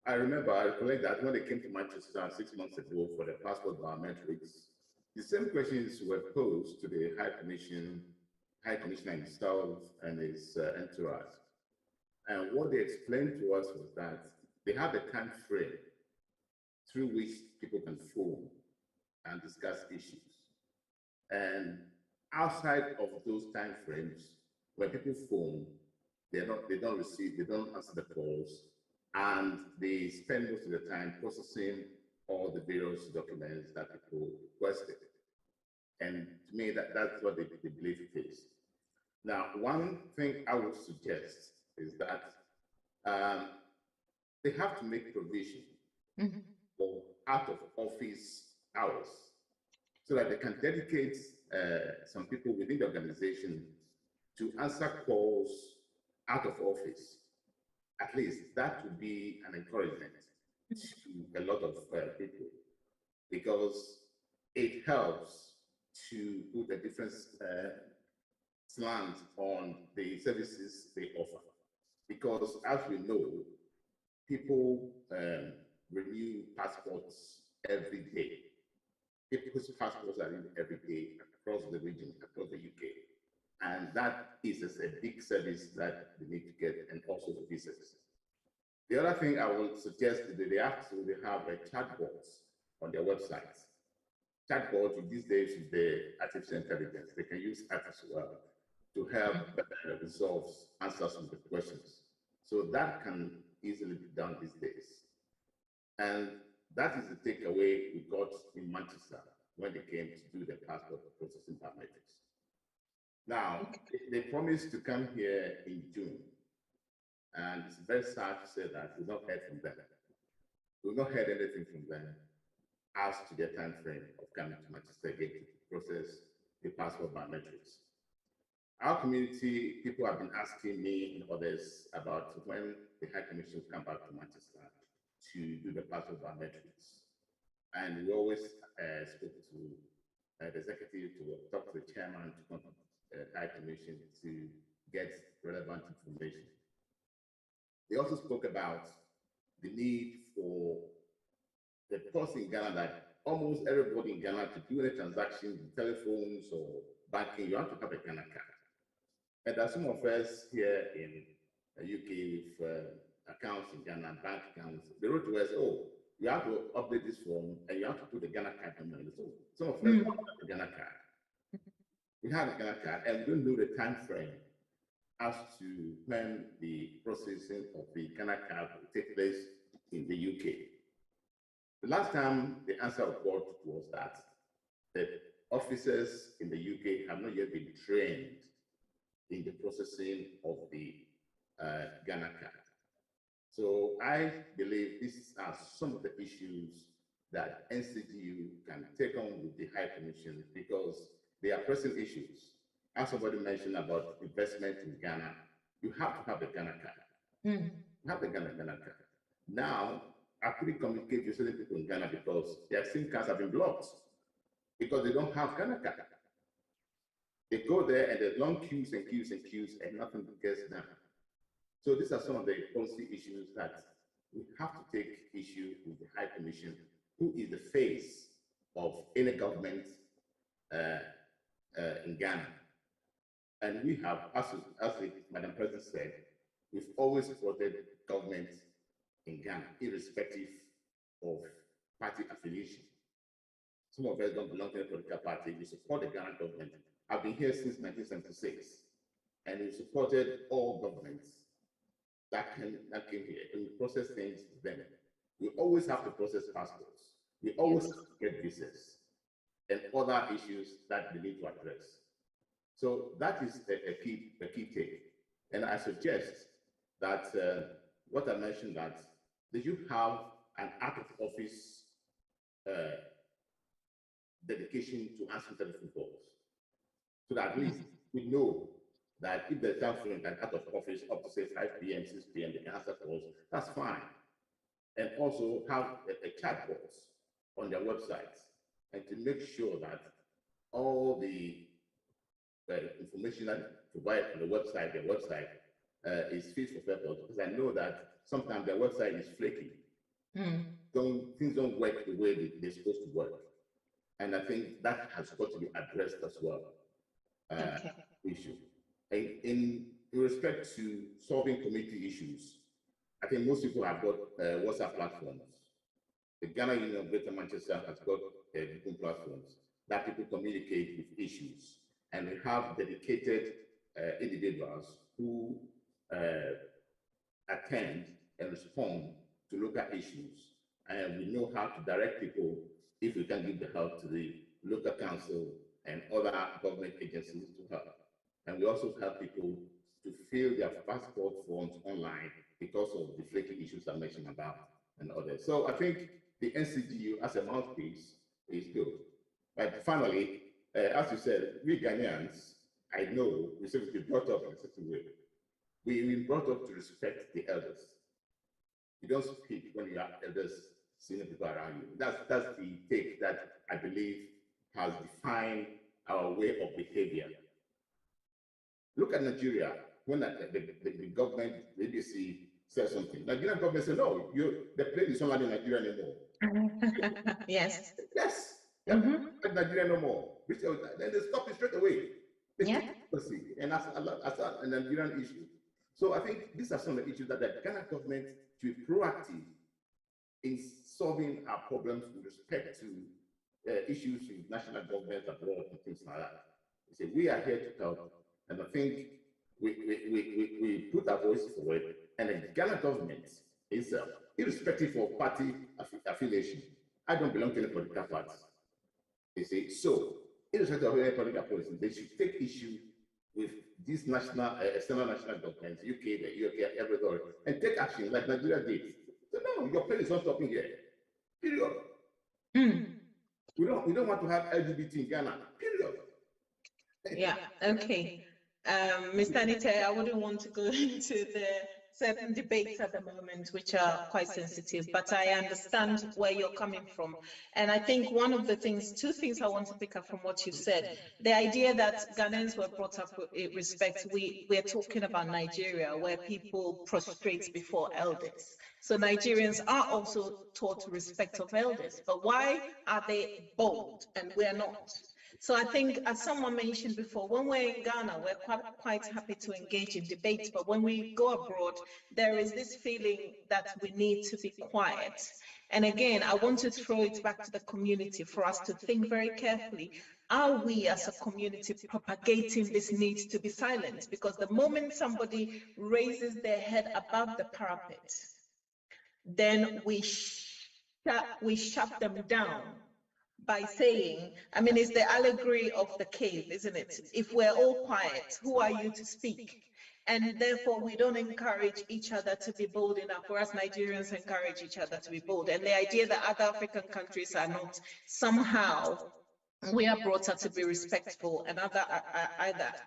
I recollect that when they came to Manchester 6 months ago for the passport biometrics, the same questions were posed to the High Commissioner himself and his entourage. And what they explained to us was that they have a time frame through which people can phone and discuss issues. And outside of those time frames, when people phone, they don't answer the calls, and they spend most of the time processing all the various documents that people requested. And to me, that's what they believe it is. Now, one thing I would suggest is that they have to make provision for out of office hours so that they can dedicate some people within the organization to answer calls out of office. At least that would be an encouragement to a lot of people, because it helps to put a different slant on the services they offer. Because as we know, people renew passports every day. People's passports are renewed every day across the region, across the UK. And that is a big service that they need to get, and also the visas. The other thing I would suggest is that they absolutely have a chatbot on their websites. Chatbot these days with the artificial intelligence, they can use that as well to help resolve answers to the questions. So that can easily be done these days. And that is the takeaway we got in Manchester when they came to do the passport processing biometrics. Now, they promised to come here in June, and it's very sad to say that we've not heard from them. We've not heard anything from them as to their time frame of coming to Manchester again to process the passport biometrics. Our community, people have been asking me and others about when the High Commission will come back to Manchester to do the passport biometrics. And we always spoke to the executive to talk to the chairman to come to the High Commission to get relevant information. They also spoke about the need for the person in Ghana that almost everybody in Ghana to do any transactions with telephones or banking, you have to have a Ghana card. And there are some of us here in the UK with accounts in Ghana, bank accounts. They wrote to us, oh, you have to update this form and you have to put the Ghana card number. So some of us have the Ghana card. We have a Ghana card and we don't know the time frame as to when the processing of the Ghana card will take place in the UK. The last time the answer I got was that the officers in the UK have not yet been trained in the processing of the Ghana card. So I believe these are some of the issues that NCGU can take on with the High Commission, because they are pressing issues. As somebody mentioned about investment in Ghana, you have to have the Ghana card. You have the Ghana card. Now, I couldn't communicate with certain people in Ghana because their SIM cards have been blocked because they don't have Ghana card. They go there and there's long queues and queues and queues and nothing gets done. So these are some of the policy issues that we have to take issue with the High Commission, who is the face of any government in Ghana. And we have, as the Madam President said, we've always supported government in Ghana, irrespective of party affiliation. Some of us don't belong to a political party. We support the Ghana government. I've been here since 1976, and we supported all governments that came here, and we process things with them. We always have to process passports. We always have to get visas and other issues that we need to address. So that is a key take. And I suggest that what I mentioned, that they should have an out of office dedication to answering telephone calls, so that at least we know that if there's something like out of office up to say 5 p.m., 6 p.m., they can answer calls, that's fine. And also have a chatbot on their websites, and to make sure that all the information that provided on the website, their website, is fit for purpose. Because I know that sometimes their website is flaky. Things don't work the way they're supposed to work. And I think that has got to be addressed as well. Issue. In respect to solving community issues, I think most people have got WhatsApp platforms. The Ghana Union of Greater Manchester has got different platforms that people communicate with issues. And we have dedicated individuals who attend and respond to local issues. And we know how to direct people if we can give the help to the local council and other government agencies to help. And we also help people to fill their passport forms online because of the flaky issues I mentioned about and others. So I think the NCGU as a mouthpiece is good. But finally, as you said, we Ghanaians, I know we should be brought up in a certain way. We've been brought up to respect the elders. You don't speak when you have elders senior people around you. That's the take that I believe has defined our way of behavior. Look at Nigeria. When the government, the ABC, says something, Nigerian government said, no, the plane is not in Nigeria anymore. Yes. Yes. Nigeria no more. Then they stop it straight away. And that's a Nigerian issue. So I think these are some of the issues that the Ghana government should be proactive in solving our problems with respect to issues with national government abroad and things like that. They say we are here to help, and I think we put our voice forward, and the Ghana government itself, irrespective of party affiliation, I don't belong to any political party. They say so. Irrespective of any political policy, they should take issue with these national, external national governments, UK, the UK, everywhere, and take action like Nigeria did. So no, your plane is not stopping here. Period. We don't want to have LGBT in Ghana. Period. Yeah. Okay. Mr. Anita, I wouldn't want to go into the certain debates at the moment, which are quite sensitive, but I understand where you're coming from. And I think one of the things, two things I want to pick up from what you said, the idea that Ghanaians were brought up with respect, we're talking about Nigeria, where people prostrate before elders. So Nigerians are also taught respect of elders, but why are they bold and we're not? So I think, as someone mentioned before, when we're in Ghana, we're quite happy to engage in debates, but when we go abroad, there is this feeling that we need to be quiet. And again, I want to throw it back to the community for us to think very carefully. Are we as a community propagating this need to be silent? Because the moment somebody raises their head above the parapet, then we shut them down by saying, I mean, it's the allegory of the cave, isn't it? If we're all quiet, who are you to speak? And therefore, we don't encourage each other to be bold enough, whereas Nigerians encourage each other to be bold. And the idea that other African countries are not, somehow, we are brought up to be respectful, and other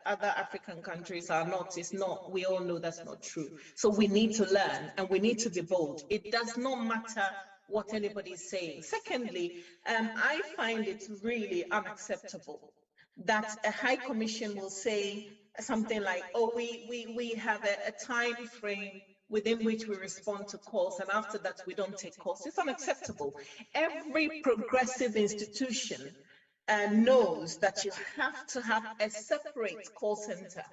African countries are not. It's not. We all know that's not true. So we need to learn, and we need to be bold. It does not matter what anybody is saying. Secondly, I find it really unacceptable that a high commission will say something like, oh, we have a time frame within which we respond to calls, and after that we don't take calls. It's unacceptable. Every progressive institution knows that you have to have a separate call center.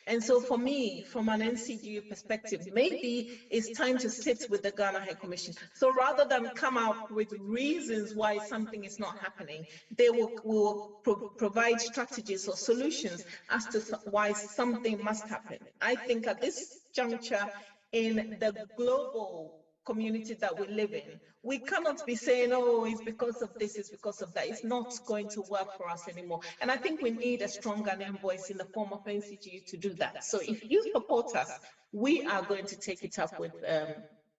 And so for me, from an NCGU perspective, maybe it's time to sit with the Ghana High Commission. So rather than come up with reasons why something is not happening, they will provide strategies or solutions as to why something must happen. I think at this juncture in the global community that we live in, we cannot be saying, oh, it's because of this, it's because of that. It's not going to work for us anymore. And I think we need a strong Ghanaian voice in the form of NCGU to do that. So if you support us, we are going to take it up with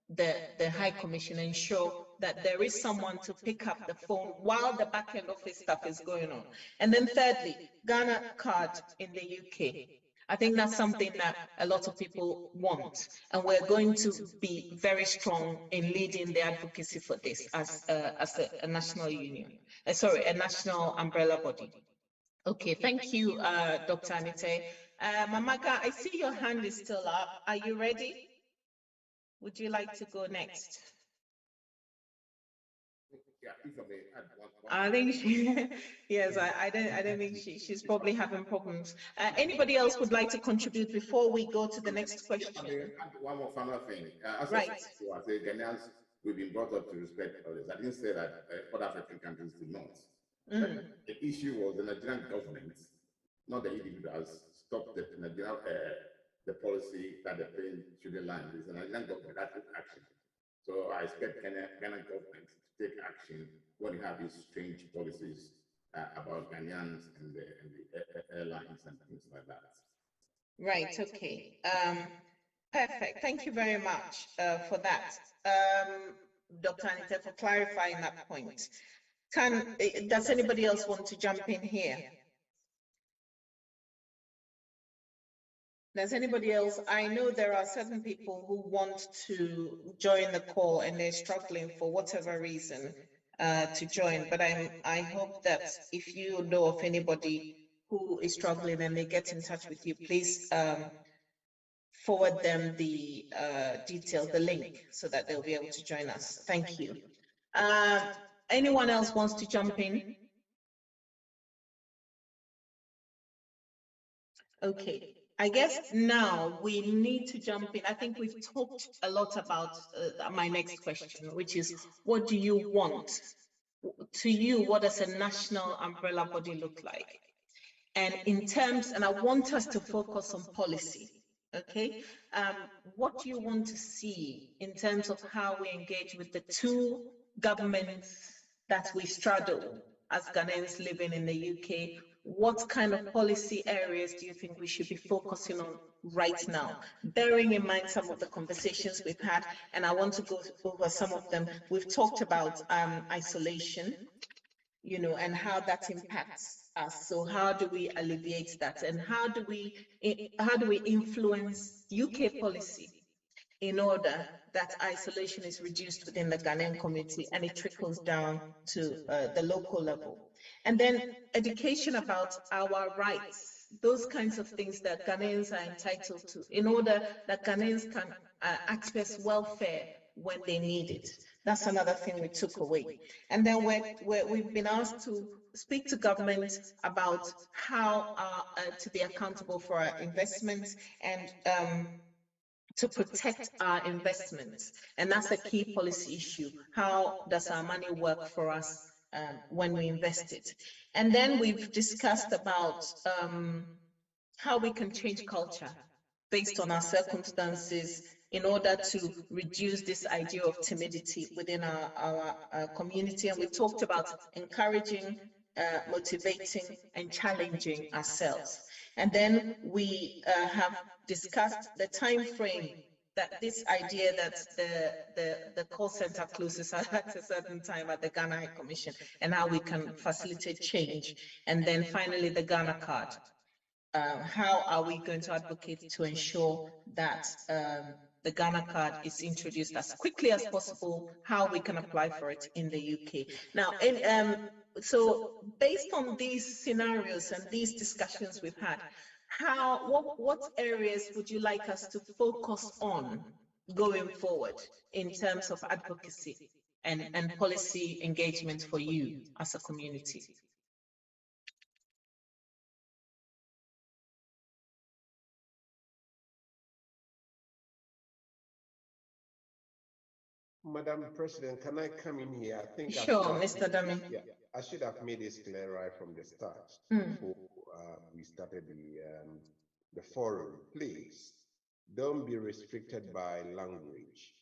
the High Commission and ensure that there is someone to pick up the phone while the back end office stuff is going on. And then thirdly, Ghana card in the UK. I think that's something that a lot of people want, and we're going to be very strong in leading the advocacy for this as a national union, a national umbrella body. Okay, thank you, Dr. Anite. Mamaga, I see your hand is still up. Are you ready? Would you like to go next? Yeah, if I may add one. I think she, yes, I don't think she's probably having problems. Anybody else would like to contribute before we go to the next question? I mean, add one more final thing. Right. I say Ghanaians, we've been brought up to respect others. I didn't say that other African countries do not. The issue was the Nigerian government, not the individuals, stopped the Nigerian the policy that the plane shouldn't land. It's the Nigerian government that took action. So I expect Ghana government to take action when you have these strange policies about Ghanaians and the airlines and things like that. Right, okay. Perfect. Thank you very much for that. Dr. Anita, for clarifying that point. Does anybody else want to jump in here? Does anybody else? I know there are certain people who want to join the call and they're struggling for whatever reason to join, but I hope that if you know of anybody who is struggling and they get in touch with you, please forward them the details, the link, so that they'll be able to join us. Thank you. Anyone else wants to jump in? Okay. I guess now we need to jump in. I think we've talked a lot about my next question, which is, what do you want? To you, what does a national umbrella body look like? And in terms, and I want us to focus on policy, okay? What do you want to see in terms of how we engage with the two governments that we straddle as Ghanaians living in the UK? What kind of policy areas do you think we should be focusing on right now? Bearing in mind some of the conversations we've had, and I want to go over some of them. We've talked about isolation, you know, and how that impacts us. So how do we alleviate that? And how do we influence UK policy in order that isolation is reduced within the Ghanaian community and it trickles down to the local level? And then education about our rights, those kinds of things that Ghanaians are entitled to, in order that Ghanaians can access welfare when they need it. That's another thing we took away. And then we've been asked to speak to government about how to be accountable for our investments and to protect our investments. And that's a key policy issue. How does our money work for us when we invest it? And then we've discussed about how we can change culture based on our circumstances in order to reduce this idea of timidity within our community. And we talked about encouraging, motivating, and challenging ourselves. And then we have discussed the time frame, that this idea that the call center closes at a certain time at the Ghana High Commission, and how we can facilitate change. And then finally, the Ghana card. How are we going to advocate to ensure that the Ghana card is introduced as quickly as possible, how we can apply for it in the UK? Now, so based on these scenarios and these discussions we've had, what areas would you like us to focus on going forward in terms of advocacy and policy engagement for you as a community? Madam President, can I come in here? I think sure, Mr. Dami. Yeah, I should have made this clear right from the start before we started the forum. Please don't be restricted by language.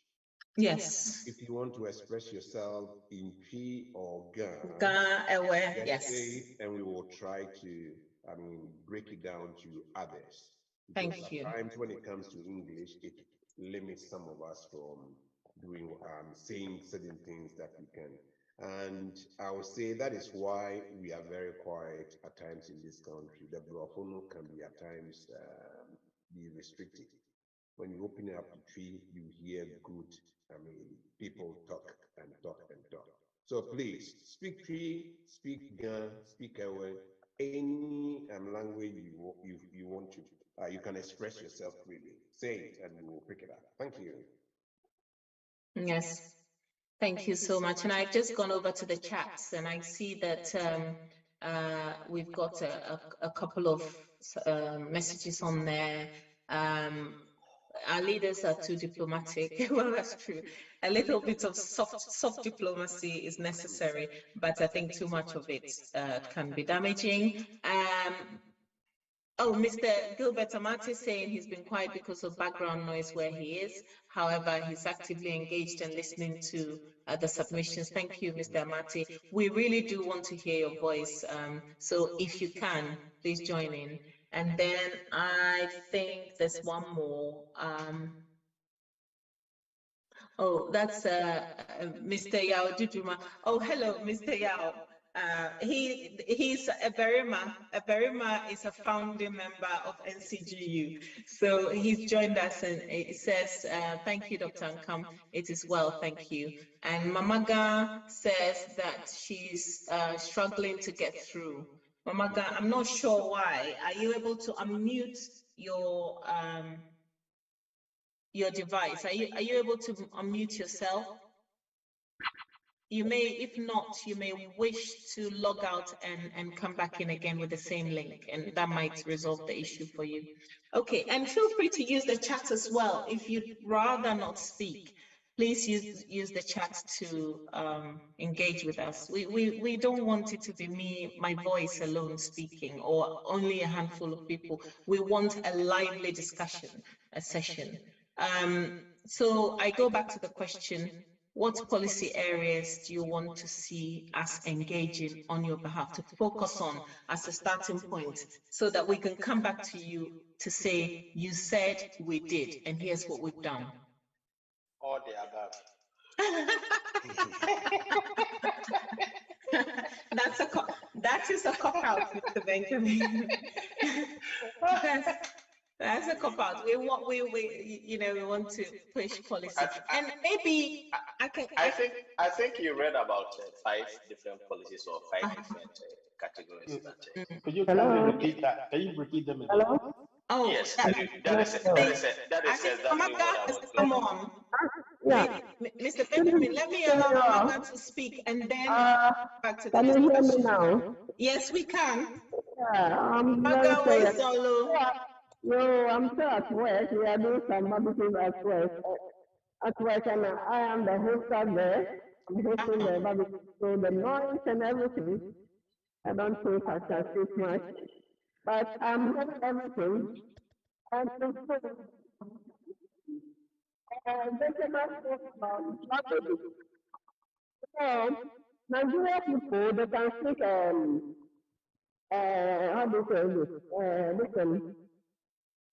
Yes. If you want to express yourself in P or Ga, Ewe, yes. say it, and we will try to, break it down to others. Because Thank you. at times when it comes to English, it limits some of us from doing, saying certain things that we can. And I would say that is why we are very quiet at times in this country. The Brofono can be at times be restricted. When you open it up to tree, you hear good, people talk and talk and talk. So please speak tree, speak Gun, speak away, any language you want to. You can express yourself freely. Say it and we will pick it up. Thank you. Yes. Thank you so much. And I've just gone over to the chats and I see that we've got a couple of messages on there. Our leaders are too diplomatic. Well, that's true. A little bit of soft diplomacy is necessary, but I think too much of it can be damaging. Oh, Mr. Gilbert Amati is saying he's been quiet because of background noise where he is. However, he's actively engaged and listening to the submissions. Thank you, Mr. Amati. We really do want to hear your voice. So if you can, please join in. And then I think there's one more. Oh, that's Mr. Yao Duduma. Oh, hello, Mr. Yao. He's a Berima. A Berima is a founding member of NCGU. So he's joined us and it says, thank you, Dr. Ankam. It is well, thank you. And Mamaga says that she's struggling to get through. Mamaga, I'm not sure why. Are you able to unmute your device? Are you able to unmute yourself? You may, if not, you may wish to log out and come back in again with the same link, and that might resolve the issue for you. Okay, and feel free to use the chat as well. If you'd rather not speak, please use the chat to engage with us. We don't want it to be me, my voice alone speaking, or only a handful of people. We want a lively discussion, a session. So I go back to the question, what policy areas do you want to see us engaging on your behalf, to focus on as a starting point, so that we can come back to you to say, you said we did, and here's what we've done? All the above. That is a cop-out, Mr. Benjamin. That's a cop-out. We want to push policy, and maybe I think you read about 5 different policies or 5 different categories. Could you repeat that? Can you repeat them again? Hello? Oh, yes, that is exactly what I was come on. Yeah. Mr. Benjamin, let me allow Mamaga to speak and then back to the Can you hear me discussion. now? Yes, we can. Yeah, I'm very Mamaga, sorry. where's Zolo? No, I'm still at work. We are doing some barbecues at work. And I am the host there. I'm hosting the barbecue. So the noise and everything, I don't think I can speak much. But I'm hearing everything. And so, so Nigerian people, they can speak, how do you say this?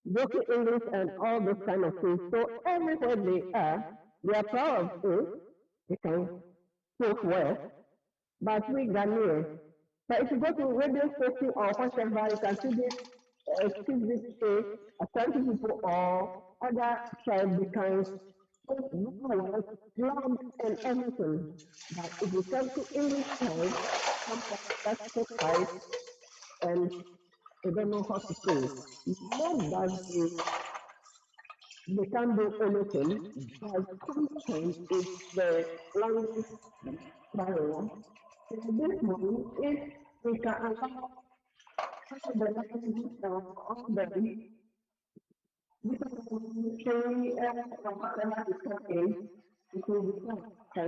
Broken English and all those kind of things. So everywhere they are proud of it. They can speak well. But we Ghanaians, but if you go to radio station or whatever, you can see this Ashanti people or other tribes, they can loud and everything. But if you come to English side, sometimes that's so quiet and they don't know how to say. Not that they can't do anything, but sometimes it's the language barrier. So this one, if we can allow all the language all the whatever is happening, It will be fun.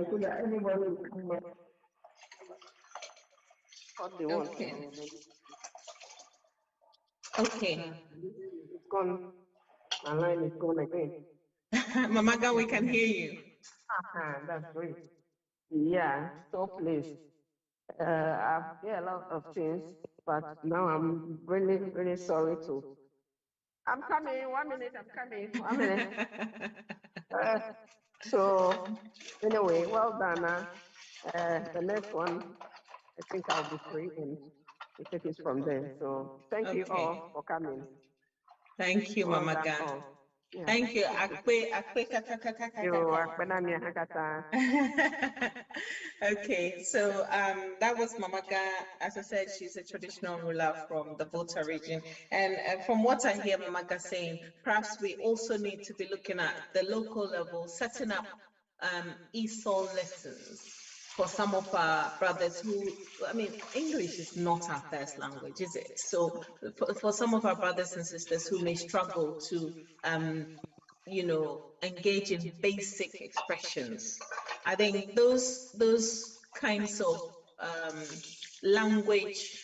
So that everybody will come up what they want. Okay. Okay. It's gone. My line is gone again. Mamaga, we can hear you. That's great. Yeah, so please. I've heard a lot of things, but now I'm really, really sorry to. I'm coming. 1 minute. I'm coming. 1 minute. So anyway, well done. The next one, I think I'll be free and we take it from there. So thank you all for coming. Thank you, Well Mama done Gan. all. Yeah. Thank you. Okay, so that was Mama Ga. As I said, she's a traditional ruler from the Volta region. And from what I hear Mama Ga saying, perhaps we also need to be looking at the local level, setting up ESOL lessons for some of our brothers who, I mean, English is not our first language, is it? So for some of our brothers and sisters who may struggle to, you know, engage in basic expressions, I think those kinds of language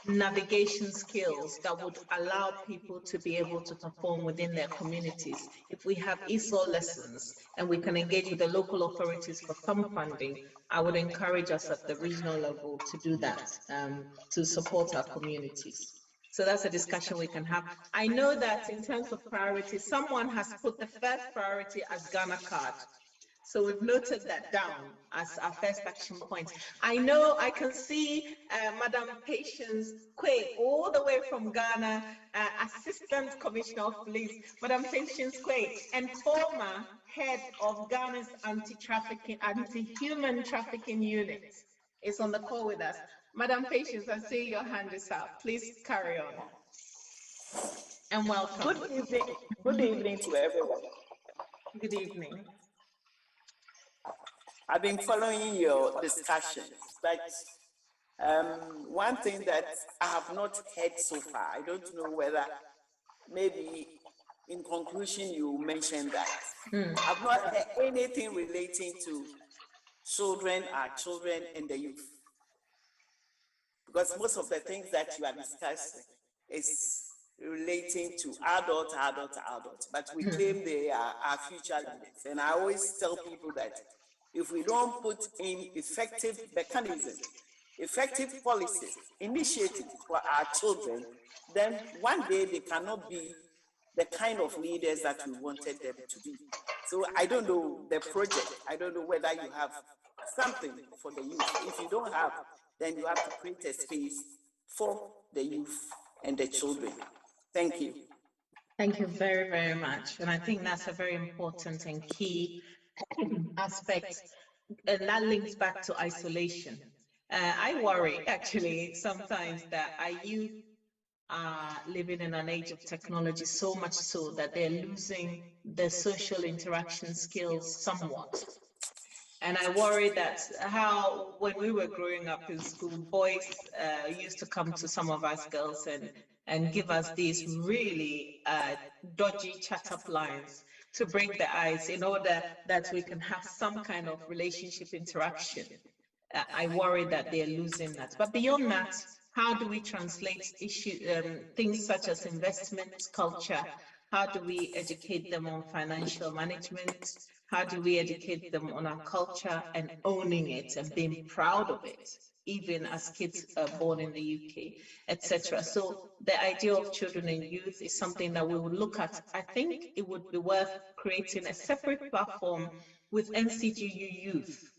navigation skills that would allow people to be able to perform within their communities. If we have ESOL lessons and we can engage with the local authorities for some funding, I would encourage us at the regional level to do that, to support our communities. So that's a discussion we can have. I know that in terms of priority, someone has put the first priority as Ghana card. So we've noted that down as our first action point. I know I can see Madam Patience Quay, all the way from Ghana, Assistant Commissioner of Police, Madam Patience Quay, and former head of Ghana's anti-human trafficking unit is on the call with us. Madam Patience, I see your hand is up. Please carry on. And welcome. Good evening. Good evening to everyone. Good evening. I've been following your discussions, but one thing that I have not heard so far, I don't know whether maybe in conclusion you mentioned that. I've not heard anything relating to children, our children and the youth. Because most of the things that you are discussing is relating to adults, but we claim they are our future leaders. And I always tell people that if we don't put in effective mechanisms, effective policies, initiatives for our children, then one day they cannot be the kind of leaders that we wanted them to be. So I don't know the project. I don't know whether you have something for the youth. If you don't have, then you have to create a space for the youth and the children. Thank you. Thank you very, very much. And I think that's a very important and key aspect. And that links back to isolation. I worry actually sometimes that our youth are living in an age of technology, so much so that they're losing their social interaction skills somewhat. And I worry that how, when we were growing up in school, boys used to come to some of us girls and give us these really dodgy chat-up lines to break the ice in order that we can have some kind of relationship interaction. I worry that they're losing that. But beyond that, how do we translate things such as investment culture? How do we educate them on financial management? How do we educate them on our culture and owning it and being proud of it, even as kids born in the UK, etc.? So the idea of children and youth is something that we would look at. I think it would be worth creating a separate platform with NCGU youth,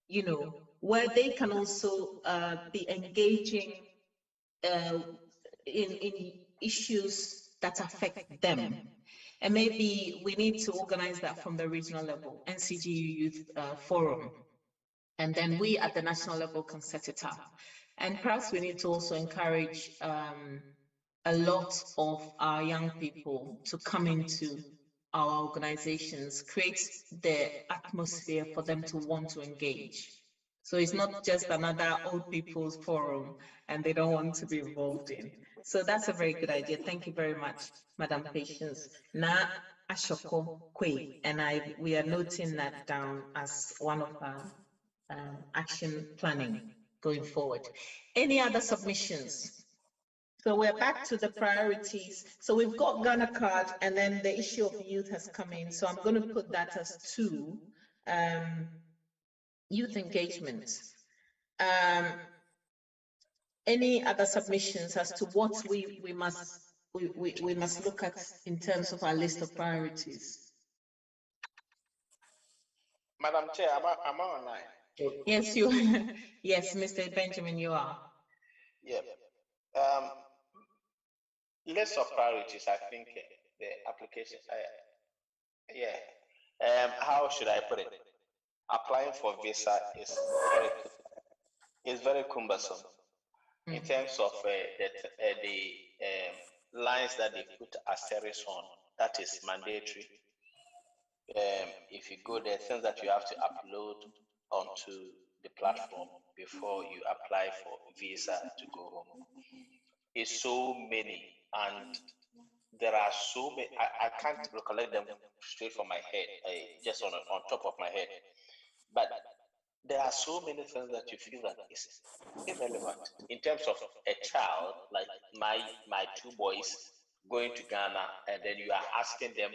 you know, where they can also be engaging in issues that affect them. And maybe we need to organize that from the regional level, NCGU Youth Forum. And then we at the national level can set it up. And perhaps we need to also encourage a lot of our young people to come into our organizations, create the atmosphere for them to want to engage. So it's not just another old people's forum and they don't want to be involved in. So that's a very good idea. Thank you very much, Madam Patience. Now, Ashoko Kwe, and we are noting that down as one of our action planning going forward. Any other submissions? So we're back to the priorities. So we've got Ghana card, and then the issue of youth has come in. So I'm going to put that as 2, youth engagement. Any other submissions as to what we must look at in terms of our list of priorities? Madam Chair, am I online? Yes, you. Yes, Mr. Benjamin, you are. Yeah. List of priorities. I think the application. How should I put it? Applying for visa is very cumbersome in terms of the lines that they put asterisks on. That is mandatory. If you go there, things that you have to upload onto the platform before you apply for visa to go home is so many, and there are so many. I can't recollect them straight from my head, just on top of my head. But there are so many things that you feel that is irrelevant in terms of a child, like my 2 boys going to Ghana, and then you are asking them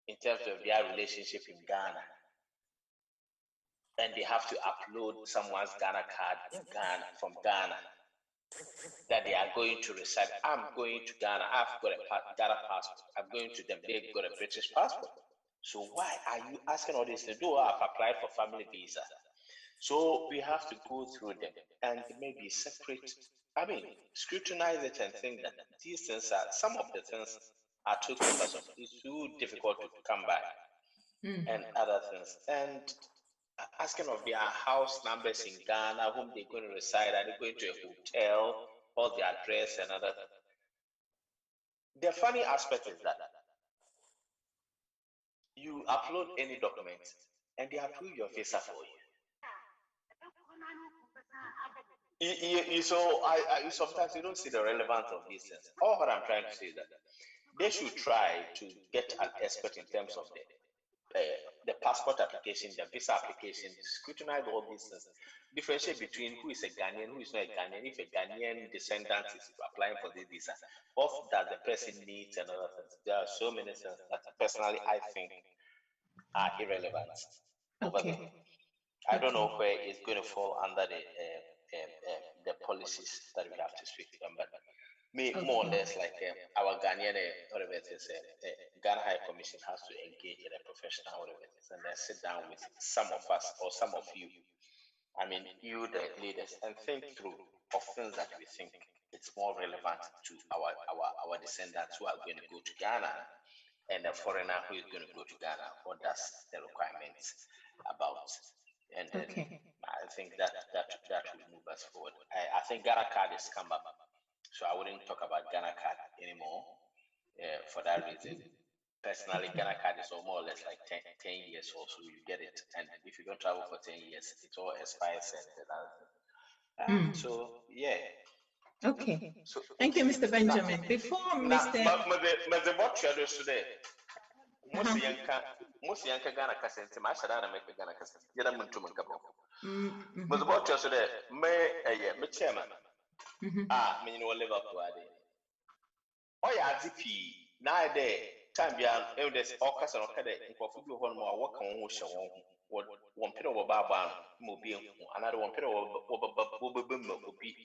in terms of their relationship in Ghana, and they have to upload someone's Ghana card from Ghana, that they are going to reside. I'm going to Ghana. I've got a Ghana passport. I'm going to them. They've got a British passport. So why are you asking all this? Though I've applied for family visa. So we have to go through them and maybe separate. I mean, scrutinize it and think that these things are, some of the things are too cumbersome. It's too difficult to come by, and other things. And asking of their house numbers in Ghana, whom they're going to reside, are they going to a hotel, all the address and other things. The funny aspect is that you upload any document and they approve your visa for you. So sometimes you don't see the relevance of these things. All what I'm trying to say is that they should try to get an expert in terms of the passport application, the visa application, scrutinize all these things, differentiate between who is a Ghanaian, who is not a Ghanaian, if a Ghanaian descendant is applying for this visa, what does the person needs and other things. There are so many things that personally I think are irrelevant. Okay. I don't know where it's going to fall under the policies that we have to speak to them, but more or less like our Ghanaian, whatever it is, Ghana High Commission has to engage in a professional, whatever it is, and then sit down with some of us or some of you, I mean, you, the leaders, and think through of things that we think it's more relevant to our descendants who are going to go to Ghana, and a foreigner who is going to go to Ghana. What does the requirements about? And then I think that will move us forward. I think Ghana card has come up, so I wouldn't talk about Ghana card anymore for that reason. Personally, Ghana card is more or less like 10 years or so, you get it. And if you don't travel for 10 years, it all expires. So, yeah. Okay. So, thank you, Mr. Benjamin. Before Mr. Mr. Botchado today, most young Ghana Cassin, I should not make the Ghana Cassin. Get a month to make a book. Mr. Botchado today, me chairman. Me no live up to it. Oh, yeah, zippy. Now, time beyond there's all kinds of okay, for football one more work on one pair of Baba, Mobile, another one pair of Bobby,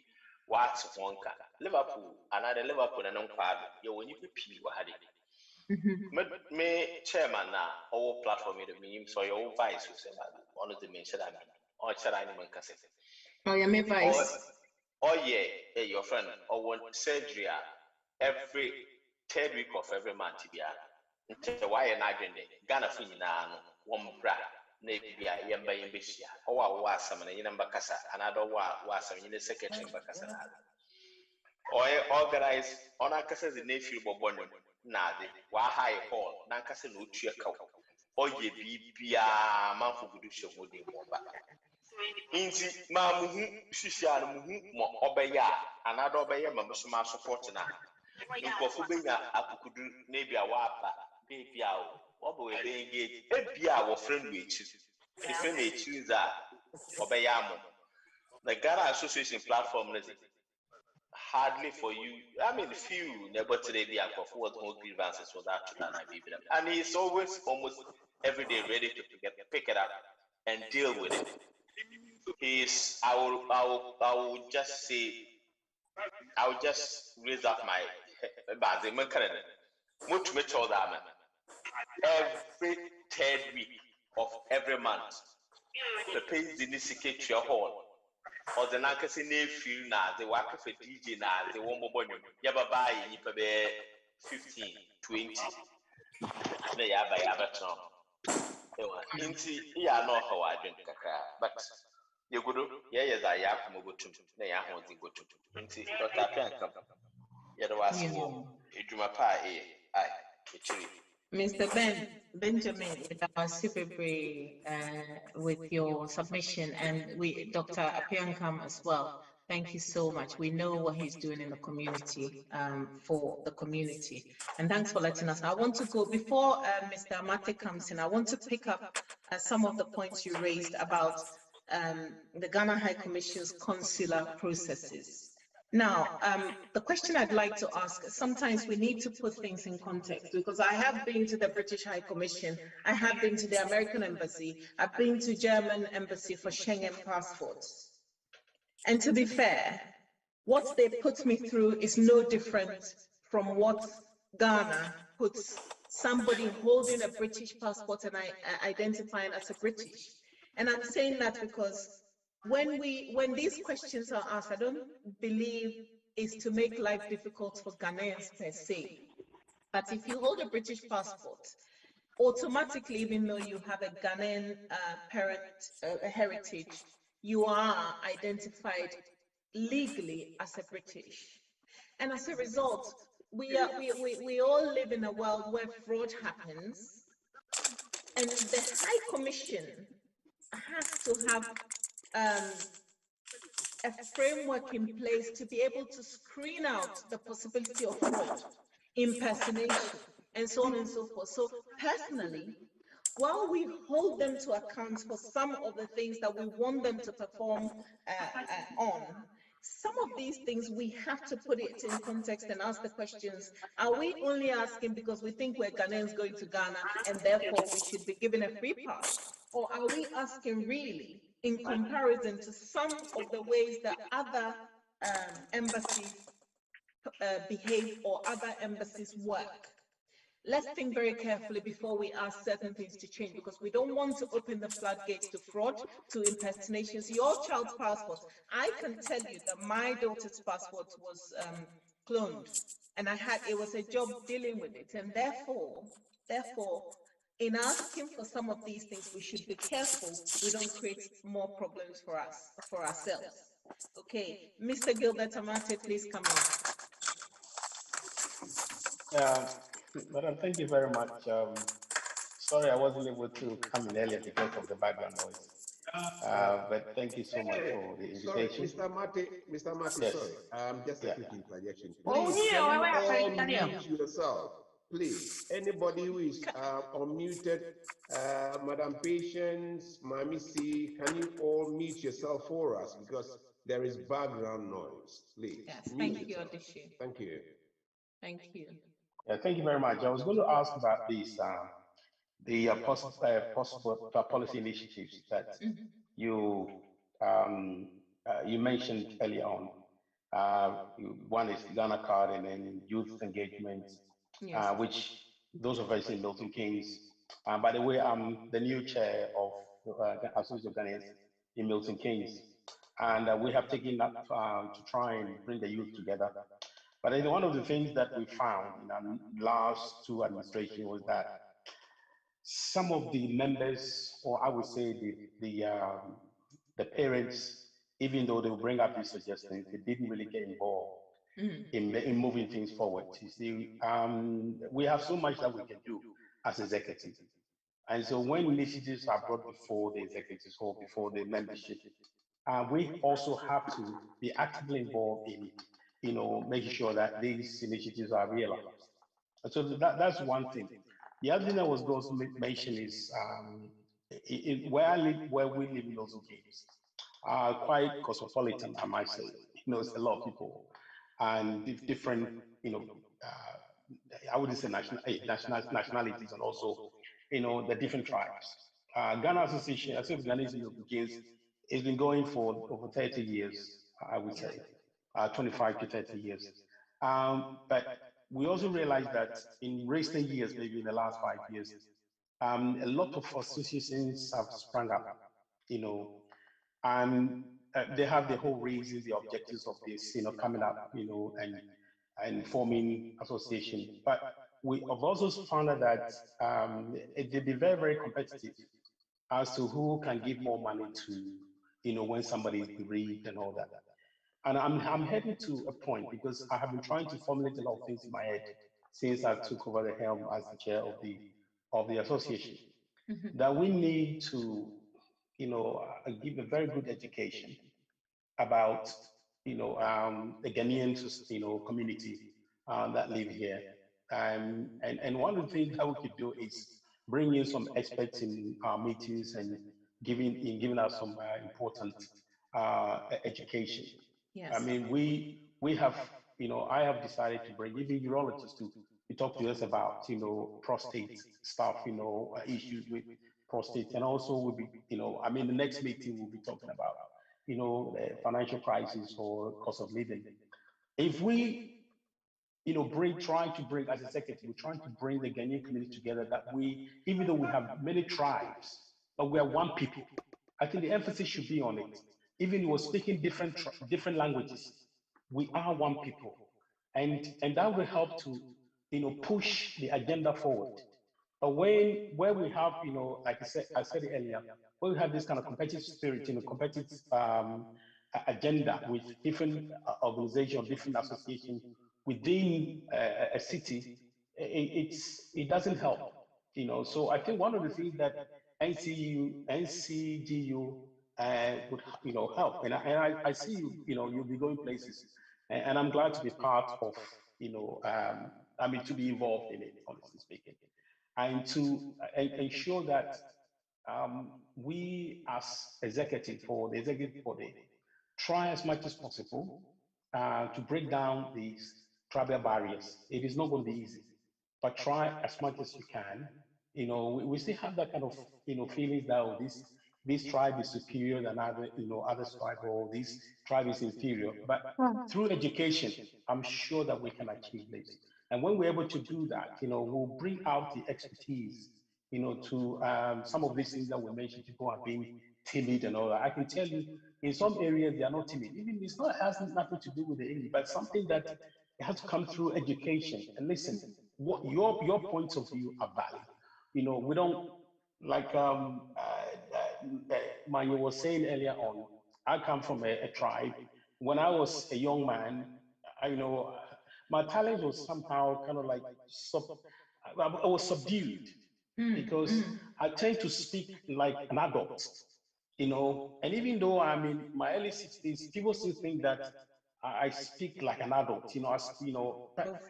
what's one car. Liverpool, another Liverpool, and on card. You when you be had it. Me chairman now, all platform in the meme, so your vice was one of the main said I mean, or said I mean, cassette. Oh, yeah, me vice. Oh, yeah, your friend, or one surgery every 3rd week of every month. Why an agenda? Ghana Fina, one bra, maybe a yamba yambisia, or was some in Bacassa, another was some in the secretary in Bacassa. Or organize on a cassa the nephew Bobon, Nadi, Wahai Hall, Nancassa no cheer cow, or ye be a man who would do show would be more back. Inti Mamu, Shishan, Obeya, another Obeya, Mamusuma support now. Nkɔfo benya akukudu n'ebi a wapa baby what we be engaged be our friend with you the friend is that obayamo the Ghana Association platform is hardly for you. I mean, few never today be a forward more grievances for that and he's always almost every day ready to pick it up and deal with it. He's I will just say I will just raise up my every third week of every month. The pays the Nisiketria Hall. Or the Nankasi Nefil na the work of a DJ na the Wombobon, Yababa, Yipabe 15, 20. They are by Abaton. Inti, ya know how I drink kaka, but you go to, yes, I have to go to, they are wanting go to. Inti, Dr. Piankam, Yadawasi, Ejumapa, I, Mr. Benjamin, super brave with your submission, and Dr. Apiankam as well. Thank you so much. We know what he's doing in the community for the community. And thanks for letting us know. I want to go, before Mr. Amate comes in, I want to pick up some of the points you raised about the Ghana High Commission's consular processes. Now, the question I'd like to ask, sometimes we need to put things in context, because I have been to the British High Commission, I have been to the American Embassy, I've been to German Embassy for Schengen passports. And to be fair, what they put me through is no different from what Ghana puts somebody holding a British passport and identifying as a British. And I'm saying that because when these questions are asked, I don't believe it's to make life difficult for Ghanaians per se. But if you hold a British passport, automatically, even though you have a Ghanaian heritage, you are identified legally as a British. And as a result, we all live in a world where fraud happens, and the High Commission has to have a framework in place to be able to screen out the possibility of fraud, impersonation, and so on and so forth. So personally, while we hold them to account for some of the things that we want them to perform on, some of these things we have to put it in context and ask the questions. Are we only asking because we think we're Ghanaians going to Ghana and therefore we should be given a free pass? Or are we asking really in comparison to some of the ways that other embassies behave or other embassies work? Let's think very carefully before we ask certain things to change, because we don't want to open the floodgates to fraud, to impersonations. Your child's passport, I can tell you that my daughter's passport was cloned, and it was a job dealing with it, and therefore, in asking for some of these things, we should be careful we don't create more problems for ourselves. Okay, Mr. Gilbert Amate, please come in. Madam, thank you very much. Sorry, I wasn't able to come in earlier because of the background noise. But thank you so much for the invitation. Sorry, Mr. Mate, yes. sorry. Just a quick interjection. Oh, Please, yeah, all mute yourself. Please, anybody who is unmuted, Madam Patience, Mami C, can you all mute yourself for us, because there is background noise. Please. Yes, thank you, Odisha. Thank you. Thank you. Thank you very much. I was going to ask about these the possible policy initiatives that you mentioned earlier on. One is Ghana Card, and then youth engagement, yes. Which those of us in Milton Keynes. By the way, I'm the new chair of Association of Ghanaians in Milton Keynes, and we have taken that to try and bring the youth together. But I think one of the things that we found in our last two administrations was that some of the members, or I would say the parents, even though they will bring up these suggestions, they didn't really get involved in moving things forward. You see, we have so much that we can do as executive. And so when initiatives are brought before the executives or before the membership, we also have to be actively involved in, making sure that these initiatives are realized. And so that's one thing. The other thing I was going to mention is where we live in those games are quite cosmopolitan, I might say. It's a lot of people and different, I wouldn't say nationalities, and also, the different tribes. Ghana Association, Ghanaians in Games, has been going for over 30 years, I would say, 25 to 30 years. But we also realize that in recent years, maybe in the last 5 years, a lot of associations have sprung up, and they have the whole reasons, the objectives of this, coming up, and forming association. But we have also found out that they've been very, very competitive as to who can give more money to, when somebody is bereaved and all that. And I'm heading to a point, because I have been trying to formulate a lot of things in my head since I took over the helm as the chair of the association, that we need to, give a very good education about, the Ghanaian, community that live here. And one of the things that we could do is bring in some experts in our meetings and giving us some important education. Yes. I mean, we have, I have decided to bring even urologists to talk to us about, prostate stuff, issues with prostate, and also we'll be, the next meeting we'll be talking about, the financial crisis or cost of living. If we, trying to bring as a executive, we're trying to bring the Ghanaian community together, that we, even though we have many tribes, but we are one people. I think the emphasis should be on it. Even we're speaking different languages, we are one people, and that will help to, push the agenda forward. But where we have, like I said earlier, where we have this kind of competitive spirit, competitive agenda with different organizations, different associations within a city, it doesn't help, So I think one of the things that NCGU would, help, and I see you, you'll be going places, and I'm glad to be part of, to be involved in it, honestly speaking, and to ensure that we as executive for the executive body try as much as possible to break down these tribal barriers. It is not going to be easy, but try as much as you can. We still have that kind of feelings that, oh, this tribe is superior than other tribe, or this tribe is inferior. But through education, I'm sure that we can achieve this. And when we're able to do that, we'll bring out the expertise, to some of these things that we mentioned. People have been timid and all that. I can tell you, in some areas they are not timid. Even it's not has nothing to do with the English, but something that has to come through education. And listen, what your points of view are valid. We don't, like Manu was saying earlier on. I come from a tribe. When I was a young man, my talent was somehow kind of like I was subdued, because I tend to speak like an adult, and even though I'm in my early 60s, people still think that I speak like an adult, but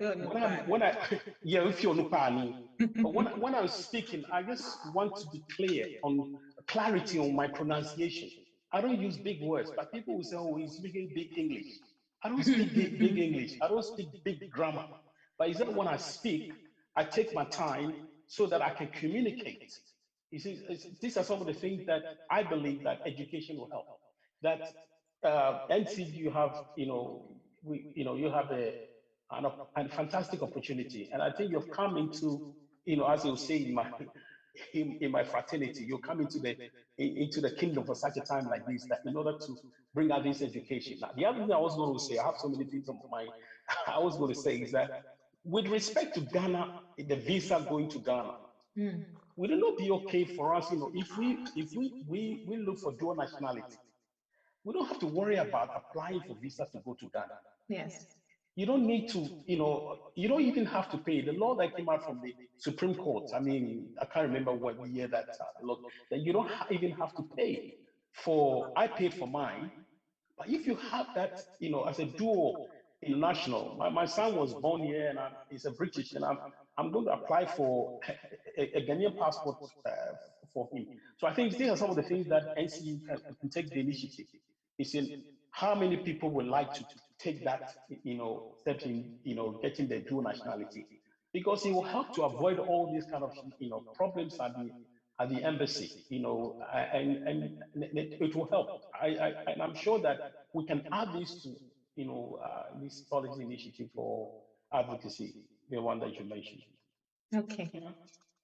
when I yeah, if you're Nupani, but when I'm speaking, I just want to be clear on clarity on my pronunciation. I don't use big words, but people will say, oh, he's speaking big English. I don't speak big English. I don't speak big grammar. But is that when I speak, I take my time so that I can communicate. You see, these are some of the things that I believe that education will help. That NCG, you have, you have a fantastic opportunity, and I think you've come into, as you say in my in my fraternity, you come into the kingdom for such a time like this, that in order to bring out this education. Now, the other thing I was going to say, I have so many things on my mind. I was going to say is that with respect to Ghana, the visa going to Ghana, would it not be okay for us, if we look for dual nationality, we don't have to worry about applying for visa to go to Ghana. Yes. You don't need to, you don't even have to pay. The law that came out from the Supreme Court, I mean, I can't remember what year that law, that you don't even have to pay for. I paid for mine, but if you have that, as a dual international. My son was born here, and he's a British, and I'm going to apply for a Ghanaian passport for him. So I think these are some of the things that NCU can take the initiative. It's in how many people would like to take that, step in, getting the dual nationality, because it will help to avoid all these kind of, problems at the embassy, and it will help. And I'm sure that we can add this to, this policy initiative for advocacy, the one that you mentioned. Okay.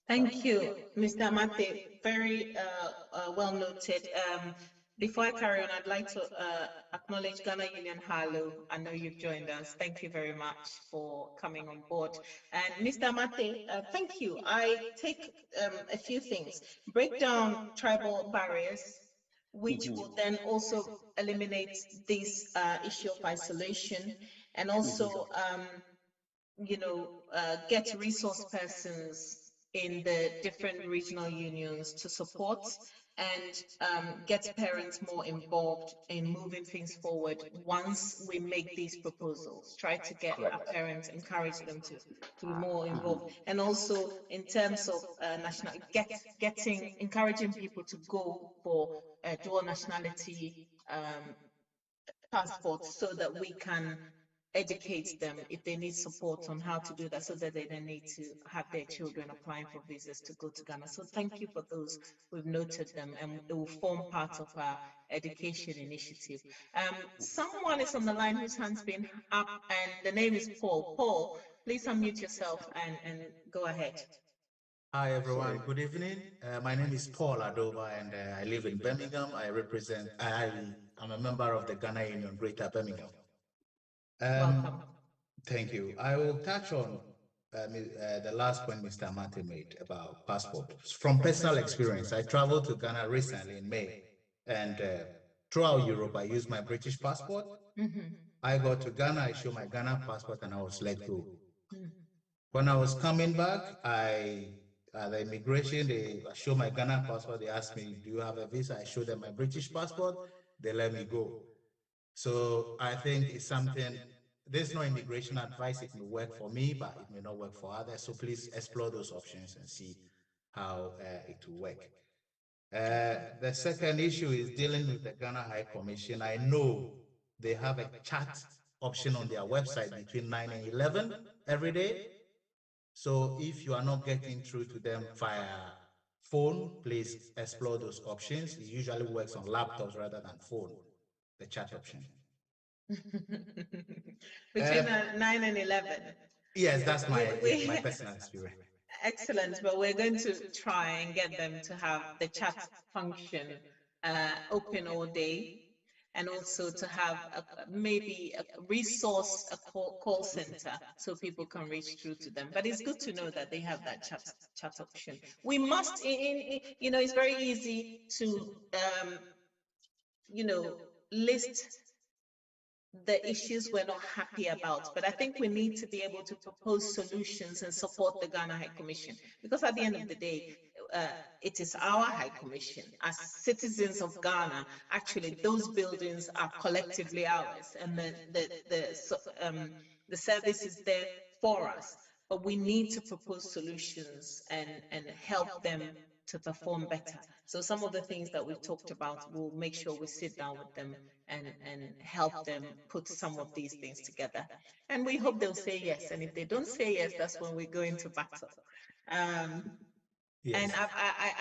Thank you, Mr. Amate. Very well noted. Before I carry on, I'd like to acknowledge Ghana Union Harlow. I know you've joined us. Thank you very much for coming on board. And Mr. Amate, thank you. I take a few things. Break down tribal barriers, which will then also eliminate this issue of isolation, and also get resource persons in the different regional unions to support and get parents more involved in moving things forward once we make these proposals. Try to get our parents, encourage them to be more involved. And also in terms of encouraging people to go for dual nationality passports so that we can educate them if they need support on how to do that so that they don't need to have their children applying for visas to go to Ghana. So thank you for those. We've noted them and it will form part of our education initiative. Someone is on the line whose hand's been up and the name is Paul. Paul, please unmute yourself and go ahead. Hi, everyone. Good evening. My name is Paul Adova, and I live in Birmingham. I'm a member of the Ghana Union Greater Birmingham. Welcome. Thank you. I will touch on the last point Mr. Amate made about passport. From personal experience, I traveled to Ghana recently in May, and throughout Europe, I used my British passport. I got to Ghana, I showed my Ghana passport, and I was let go. When I was coming back, the immigration, I showed my Ghana passport. They asked me, do you have a visa? I showed them my British passport. They let me go. So I think it's something, there's no immigration advice. It may work for me, but it may not work for others. So please explore those options and see how it will work. The second issue is dealing with the Ghana High Commission. I know they have a chat option on their website between 9 and 11 every day. So if you are not getting through to them via phone, please explore those options. It usually works on laptops rather than phone, the chat option. Between 9 and 11. Yes, that's my personal experience. Excellent, but we're going to try and get them to have the chat function open all day, and also to have maybe a resource, a call center, so people can reach through to them. But it's good to know that they have that chat option. We must, it's very easy to, list the issues we're not happy about, but I think we need to be able to propose solutions and support the Ghana High Commission, because at the end of the day, it is our High Commission. As citizens of Ghana, actually, those buildings are collectively ours, and the service is there for us. But we need to propose solutions and help them to perform better. So some of the things that we've talked about, we'll make sure we sit down with them and help them put some of these things together. And we hope they'll say yes. And if they don't say yes, that's when we go into battle. Yes. And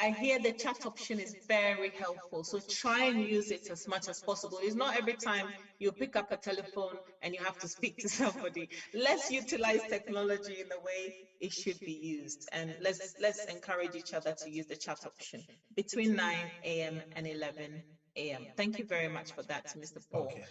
I hear the chat option is very helpful. So try and use it as much as possible. It's not every time you pick up a telephone and you have to speak to somebody. Let's utilize technology in the way it should be used. And let's encourage each other to use the chat option between 9 a.m. and 11 a.m. Thank you very much for that, Mr. Paul. Okay.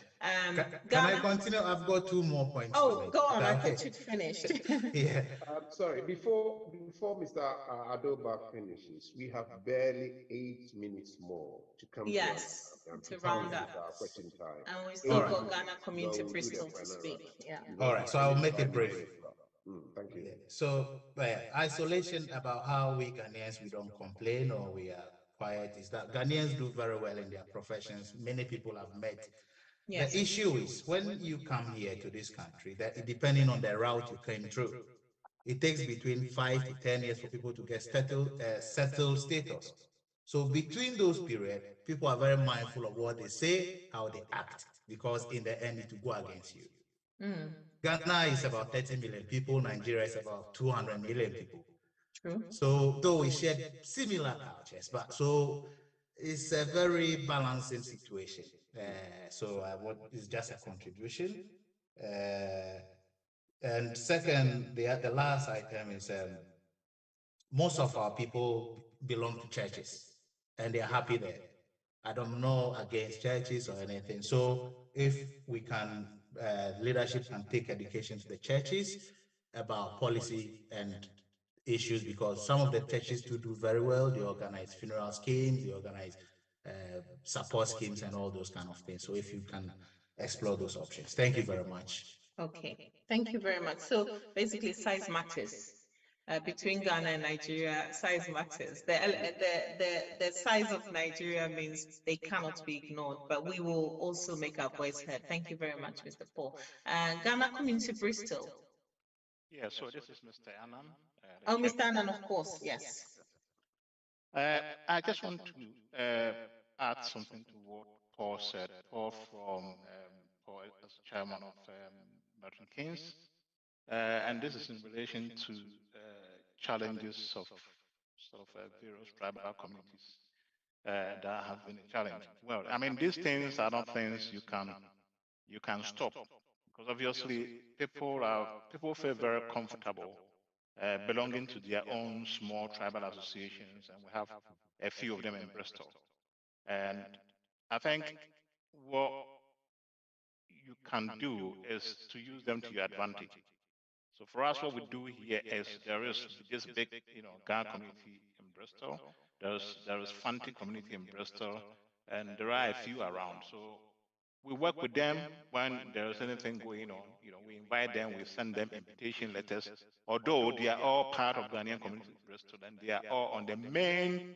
Can I continue? I've got two more points. Oh, go on. I thought you'd finished. Yeah. Sorry, before Mr. Adoba finishes, we have barely 8 minutes more to come to round up our question time. And we still got Ghana Community Bristol to speak. Yeah. All right. So I'll make it brief. Thank you. Yeah. So isolation, about how we Ghanaians, we don't complain or we are quiet, is that Ghanaians do very well in their professions. Many people have met Yes. The issue is when you come here to this country, that depending on the route you came through, it takes between 5 to 10 years for people to get settled status. So between those periods, people are very mindful of what they say, how they act, because in the end, it will go against you. Ghana is about 30 million people. Nigeria is about 200 million people. True. So though we share similar cultures, but so it's a very balancing situation. So it's just a contribution. And second, the last item is most of our people belong to churches and they're happy there. I don't know against churches or anything. So if we can, leadership can take education to the churches about policy and issues, because some of the churches do very well. They organize funeral schemes, they organize support schemes and all those kind of things. So if you can explore those options. Thank you very much. Okay, thank you very much. So basically size matters. Between Ghana and Nigeria, size matters. The size of Nigeria means they cannot be ignored, but we will also make our voice heard. Thank you very much, Mr. Paul. Ghana Community Bristol. Yeah, so this is Mr. Annan. Oh, Mr. Annan, of course, yes. I just want to add something to what Paul said. Paul Paul as chairman of Milton Keynes, and this is in relation to challenges of sort of various tribal communities that have been a challenge. Well, I mean, these things are not things you can stop, because obviously people feel very comfortable belonging to their own small tribal associations, and we have a few of them in Bristol. And I think what you can do is to use them to your advantage. So for us, what we do here is there is this big, Ghana community in Bristol. There is Fanti community in Bristol, and there are a few around. So we work with them when there is anything going on. We invite them, we send them invitation letters. Although they are all part of Ghanaian community in Bristol, and they are all on the main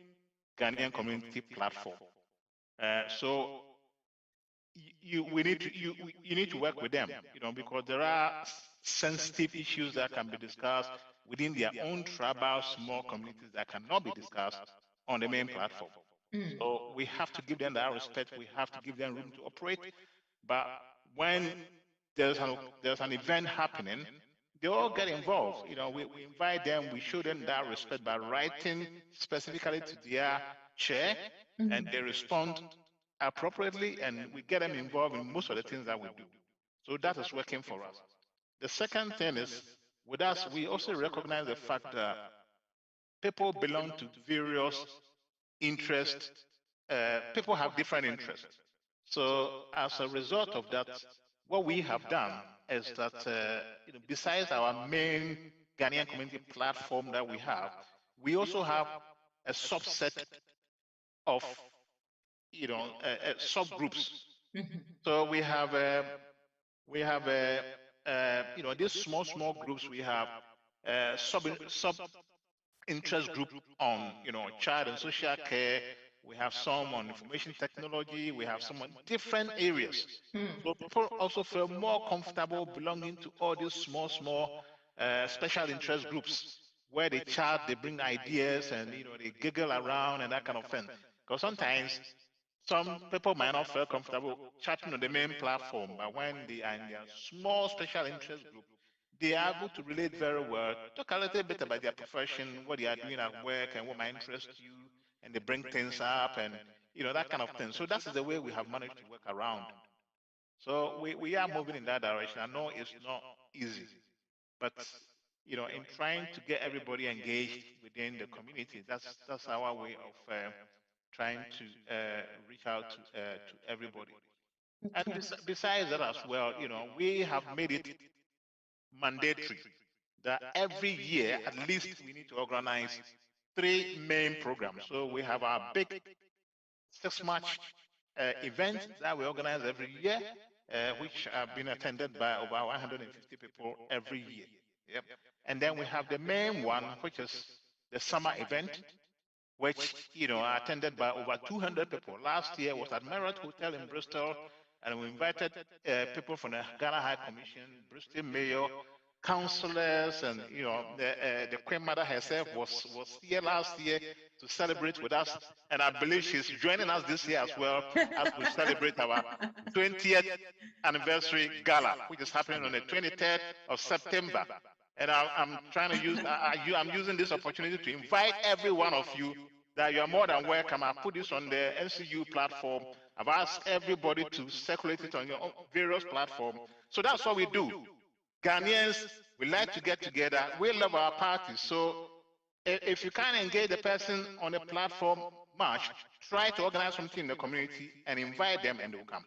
Ghanaian community platform. So you need to work with them, because there are sensitive issues that can be discussed within their own tribal small communities that cannot be discussed on the main platform. So we have to give them that respect. We have to give them room to operate. But when there's an event happening, they all get involved. We invite them, we show them that respect by writing specifically to their chair, and they respond appropriately, and we get them involved in most of the things that we do. So that is working for us. The second thing is, with us, we also recognize the fact that people belong to various interests. People have different interests. So as a result of that, what we have done is that besides our main Ghanaian community platform that we also have a subset of subgroups. So we have these small groups. We have sub interest group on child and social care. We have some on information technology. We have some on different areas. So people also feel more comfortable belonging to all these small special interest groups where they chat, they bring ideas, and they giggle around and that kind of thing. Because sometimes some people might not feel comfortable chatting on the main platform, but when they are in their small special interest group, they are able to relate very well, talk a little bit about their profession, what they are doing at work, and what might interest you, and they bring things up, and that kind of thing. So that's the way we have managed to work around. So we are moving in that direction. I know it's not easy, but in trying to get everybody engaged within the community, that's our way of trying to reach out to everybody. And besides that as well, we have made it mandatory that every year at least we need to organize 3 main programs. So we have our big 6-March event that we organize every year, which have been attended by over 150 people every year. Yep. And then we have the main one, which is the summer event, which are attended by over 200 people. Last year was at Marriott Hotel in Bristol. and we invited people from the Ghana High Commission, Bristol Mayor, councillors, and the Queen Mother herself was here last year to celebrate with us, and I believe she's joining us this year as well as we celebrate our 20th anniversary gala, which is happening on the 23rd of September. And I'm trying to use I'm using this opportunity to invite every one of you that you are more than welcome. I put this on the NCGU platform. I've asked everybody to circulate it on your various platforms. So that's what we do. Ghanaians, we like to get together. We love our parties. So if you can't engage the person on a platform much, try to organize something in the community and invite them, and they will come.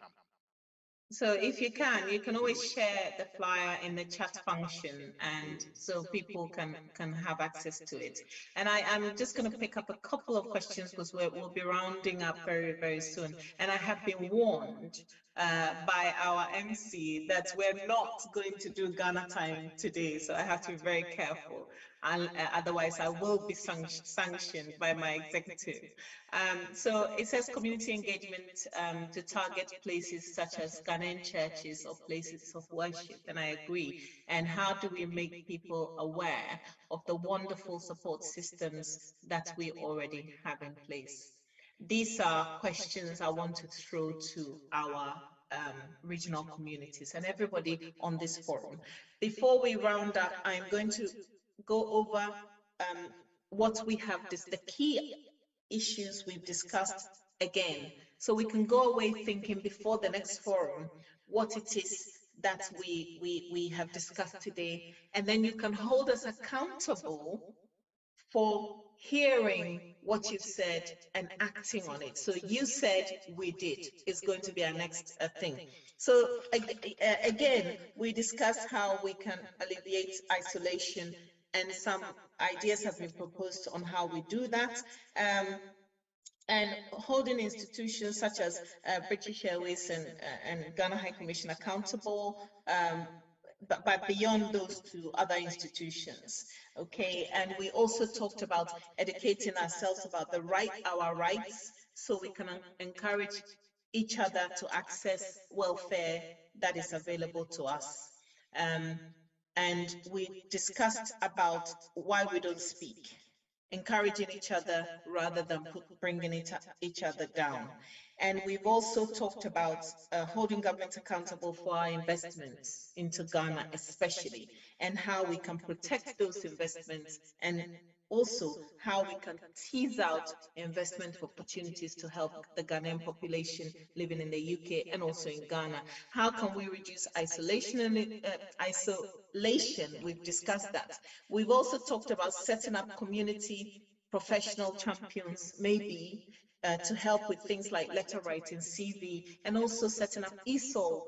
So if you can always share the flyer in the chat function, and so people can have access to it. And I'm just going to pick up a couple of questions because we'll be rounding up very, very soon. And I have been warned by our MC that we're not going to do Ghana time today. So I have to be very careful. And otherwise I will be sanctioned by my executive. So it says community engagement to target places such as Ghanaian churches or places of worship, and I agree. And how do we make people aware of the wonderful support systems that we already have in place? These are questions I want to throw to our regional communities and everybody on this forum. Before we round up, I'm going to go over what we have, the key issues we've discussed again, so we can go away thinking before the next forum what it is that we have discussed today, and then you can hold us accountable for hearing what you've said and acting on it. So you said we did is going to be our next thing. So again, we discussed how we can alleviate isolation, and some ideas have been proposed on how we do that. And holding institutions such as British Airways and Ghana High Commission accountable, but beyond those two, other institutions. Okay, and we also talked about educating ourselves about our rights, so we can encourage each other to access welfare that is available to us. And we discussed about why we don't speak, encouraging each other rather than bringing each other down. And we've also talked about holding government accountable for our investments into Ghana, especially, and how we can protect those investments, and also how we can tease out investment opportunities to help the Ghanaian population living in the UK and also in Ghana. How can we reduce isolation and isolation? We've discussed that. We've also talked about setting up community professional champions, maybe to help with things like letter writing, CV, and also setting up ESOL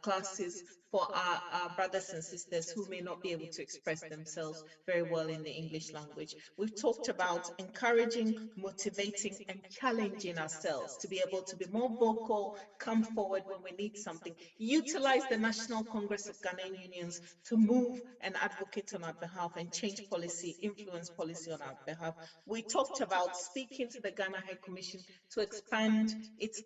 classes for our brothers and sisters who may not be able to express themselves very well in the English language. We've talked about encouraging, motivating, and challenging ourselves to be able to be more vocal, come forward when we need something, utilize the National Congress of Ghanaian Unions to move and advocate on our behalf and change policy, influence policy on our behalf. We talked about speaking to the Ghana High Commission to expand its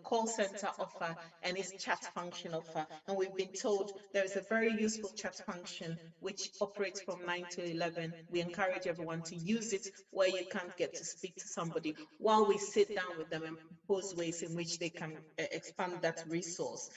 call center offer and its chat function offer. And we've been told there is a very useful chat function which operates from 9 to 11. We encourage everyone to use it where you can't get to speak to somebody, while we sit down with them and propose ways in which they can expand that resource.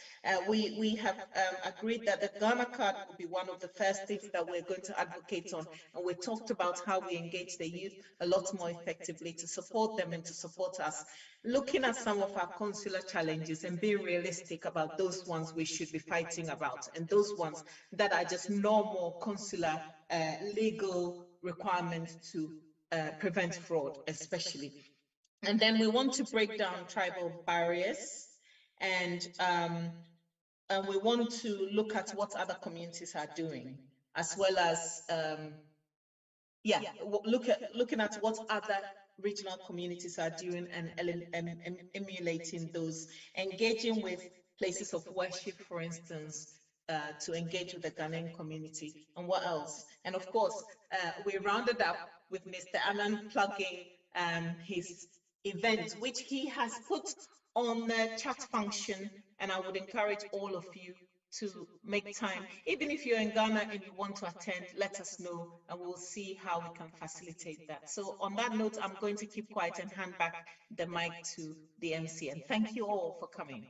We have agreed that the Ghana card will be one of the first things that we're going to advocate on. And we talked about how we engage the youth a lot more effectively to support them and to support us, looking at some of our consular challenges and being realistic about those ones we should be fighting about, and those ones that are just normal consular legal requirements to prevent fraud, especially. And then we want to break down tribal barriers, and we want to look at what other communities are doing, as well as looking at what other regional communities are doing and emulating those, engaging with places of worship, for instance, to engage with the Ghanaian community, and what else? And of course, we rounded up with Mr. Anand plugging his event, which he has put on the chat function, and I would encourage all of you to make time. Even if you're in Ghana and you want to attend, let us know and we'll see how we can facilitate that. So on that note, I'm going to keep quiet and hand back the mic to the MC. And thank you all for coming.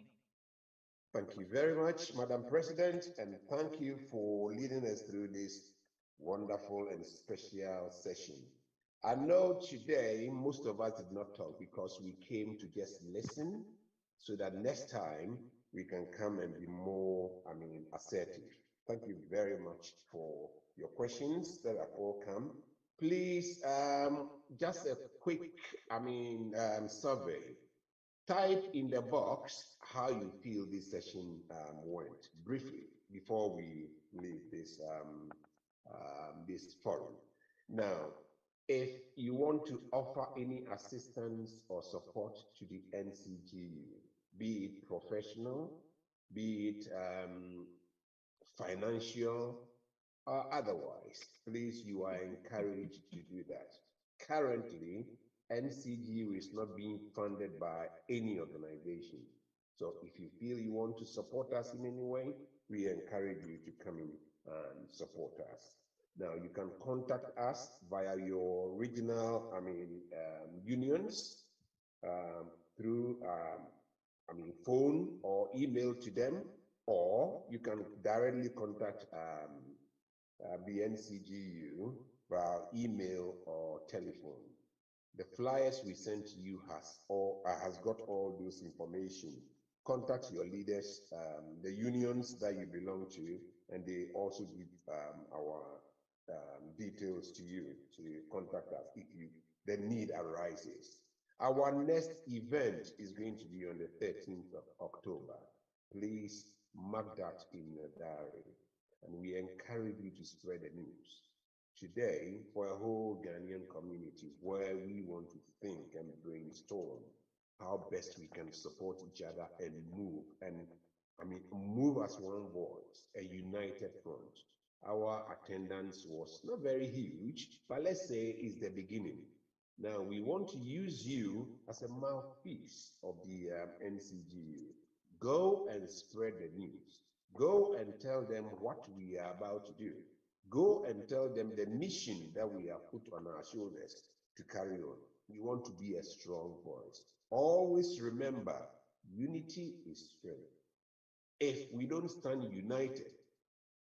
Thank you very much, Madam President, and thank you for leading us through this wonderful and special session. I know today most of us did not talk because we came to just listen, so that next time we can come and be more, assertive. Thank you very much for your questions that have all come. Please, just a quick, survey. Type in the box how you feel this session went briefly before we leave this this forum. Now, if you want to offer any assistance or support to the NCGU, be it professional, be it financial, or otherwise, please, you are encouraged to do that. Currently, NCGU is not being funded by any organization. So if you feel you want to support us in any way, we encourage you to come in and support us. Now, you can contact us via your regional, unions through, phone or email to them, or you can directly contact the NCGU via email or telephone. The flyers we sent to you has got all those information. Contact your leaders, the unions that you belong to, and they also give our details to you to contact us if the need arises. Our next event is going to be on the 13th of October. Please mark that in your diary, and we encourage you to spread the news. Today, for a whole Ghanaian community, where we want to think and brainstorm how best we can support each other and move as one voice, a united front. Our attendance was not very huge, but let's say it's the beginning. Now, we want to use you as a mouthpiece of the NCGU. Go and spread the news. Go and tell them what we are about to do. Go and tell them the mission that we have put on our shoulders to carry on. We want to be a strong voice. Always remember, unity is strength. If we don't stand united,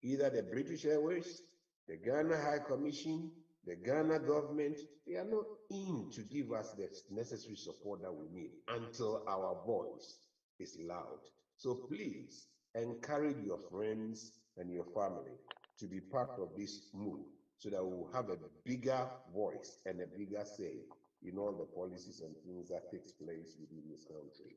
either the British Airways, the Ghana High Commission, the Ghana government, they are not in to give us the necessary support that we need until our voice is loud. So please encourage your friends and your family to be part of this move so that we will have a bigger voice and a bigger say in all the policies and things that takes place within this country.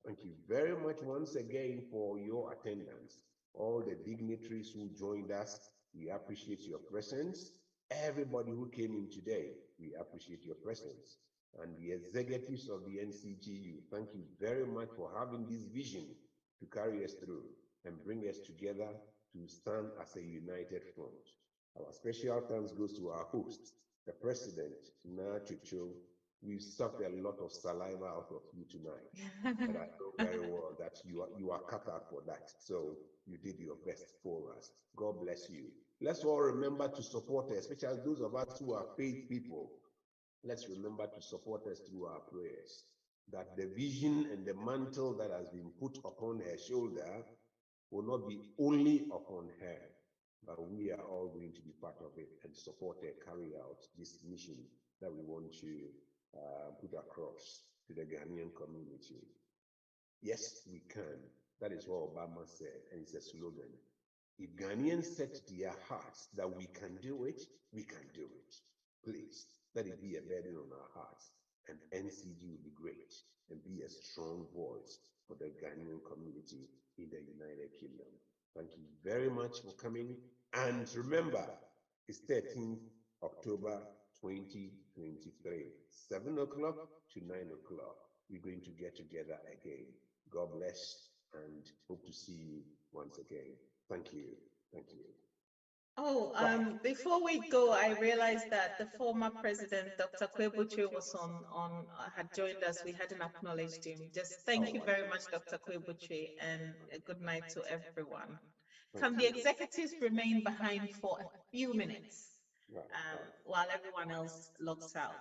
Thank you very much once again for your attendance. All the dignitaries who joined us, we appreciate your presence. Everybody who came in today, we appreciate your presence. And the executives of the NCGU, thank you very much for having this vision to carry us through and bring us together to stand as a united front. Our special thanks goes to our host, the President, Na Chucho. We've sucked a lot of saliva out of you tonight, and I know very well that you are cut out for that. So you did your best for us. God bless you. Let's all remember to support us, especially those of us who are faith people. Let's remember to support us through our prayers, that the vision and the mantle that has been put upon her shoulder will not be only upon her, but we are all going to be part of it and support her carry out this mission that we want to put across to the Ghanaian community. Yes, we can. That is what Obama said, and it's a slogan. If Ghanaians set their hearts that we can do it, we can do it. Please, let it be a burden on our hearts, and NCG will be great and be a strong voice for the Ghanaian community in the United Kingdom. Thank you very much for coming. And remember, it's 13th October 2023, 7 o'clock to 9 o'clock. We're going to get together again. God bless and hope to see you once again. Thank you. Thank you. Oh, Right. before we go, I realized that the former president, Dr. Kwebuchi, was had joined us. We hadn't acknowledged him. Just thank you very much, Dr. Kwebuchi, and a good night to everyone. Can the executives remain behind for a few minutes while everyone else logs out?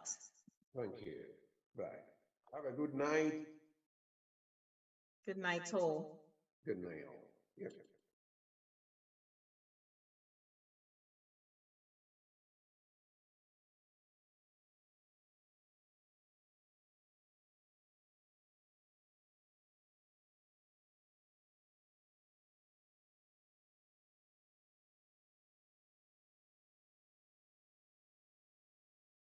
Thank you. Right. Have a good night. Good night, all. Good night, all. Yep.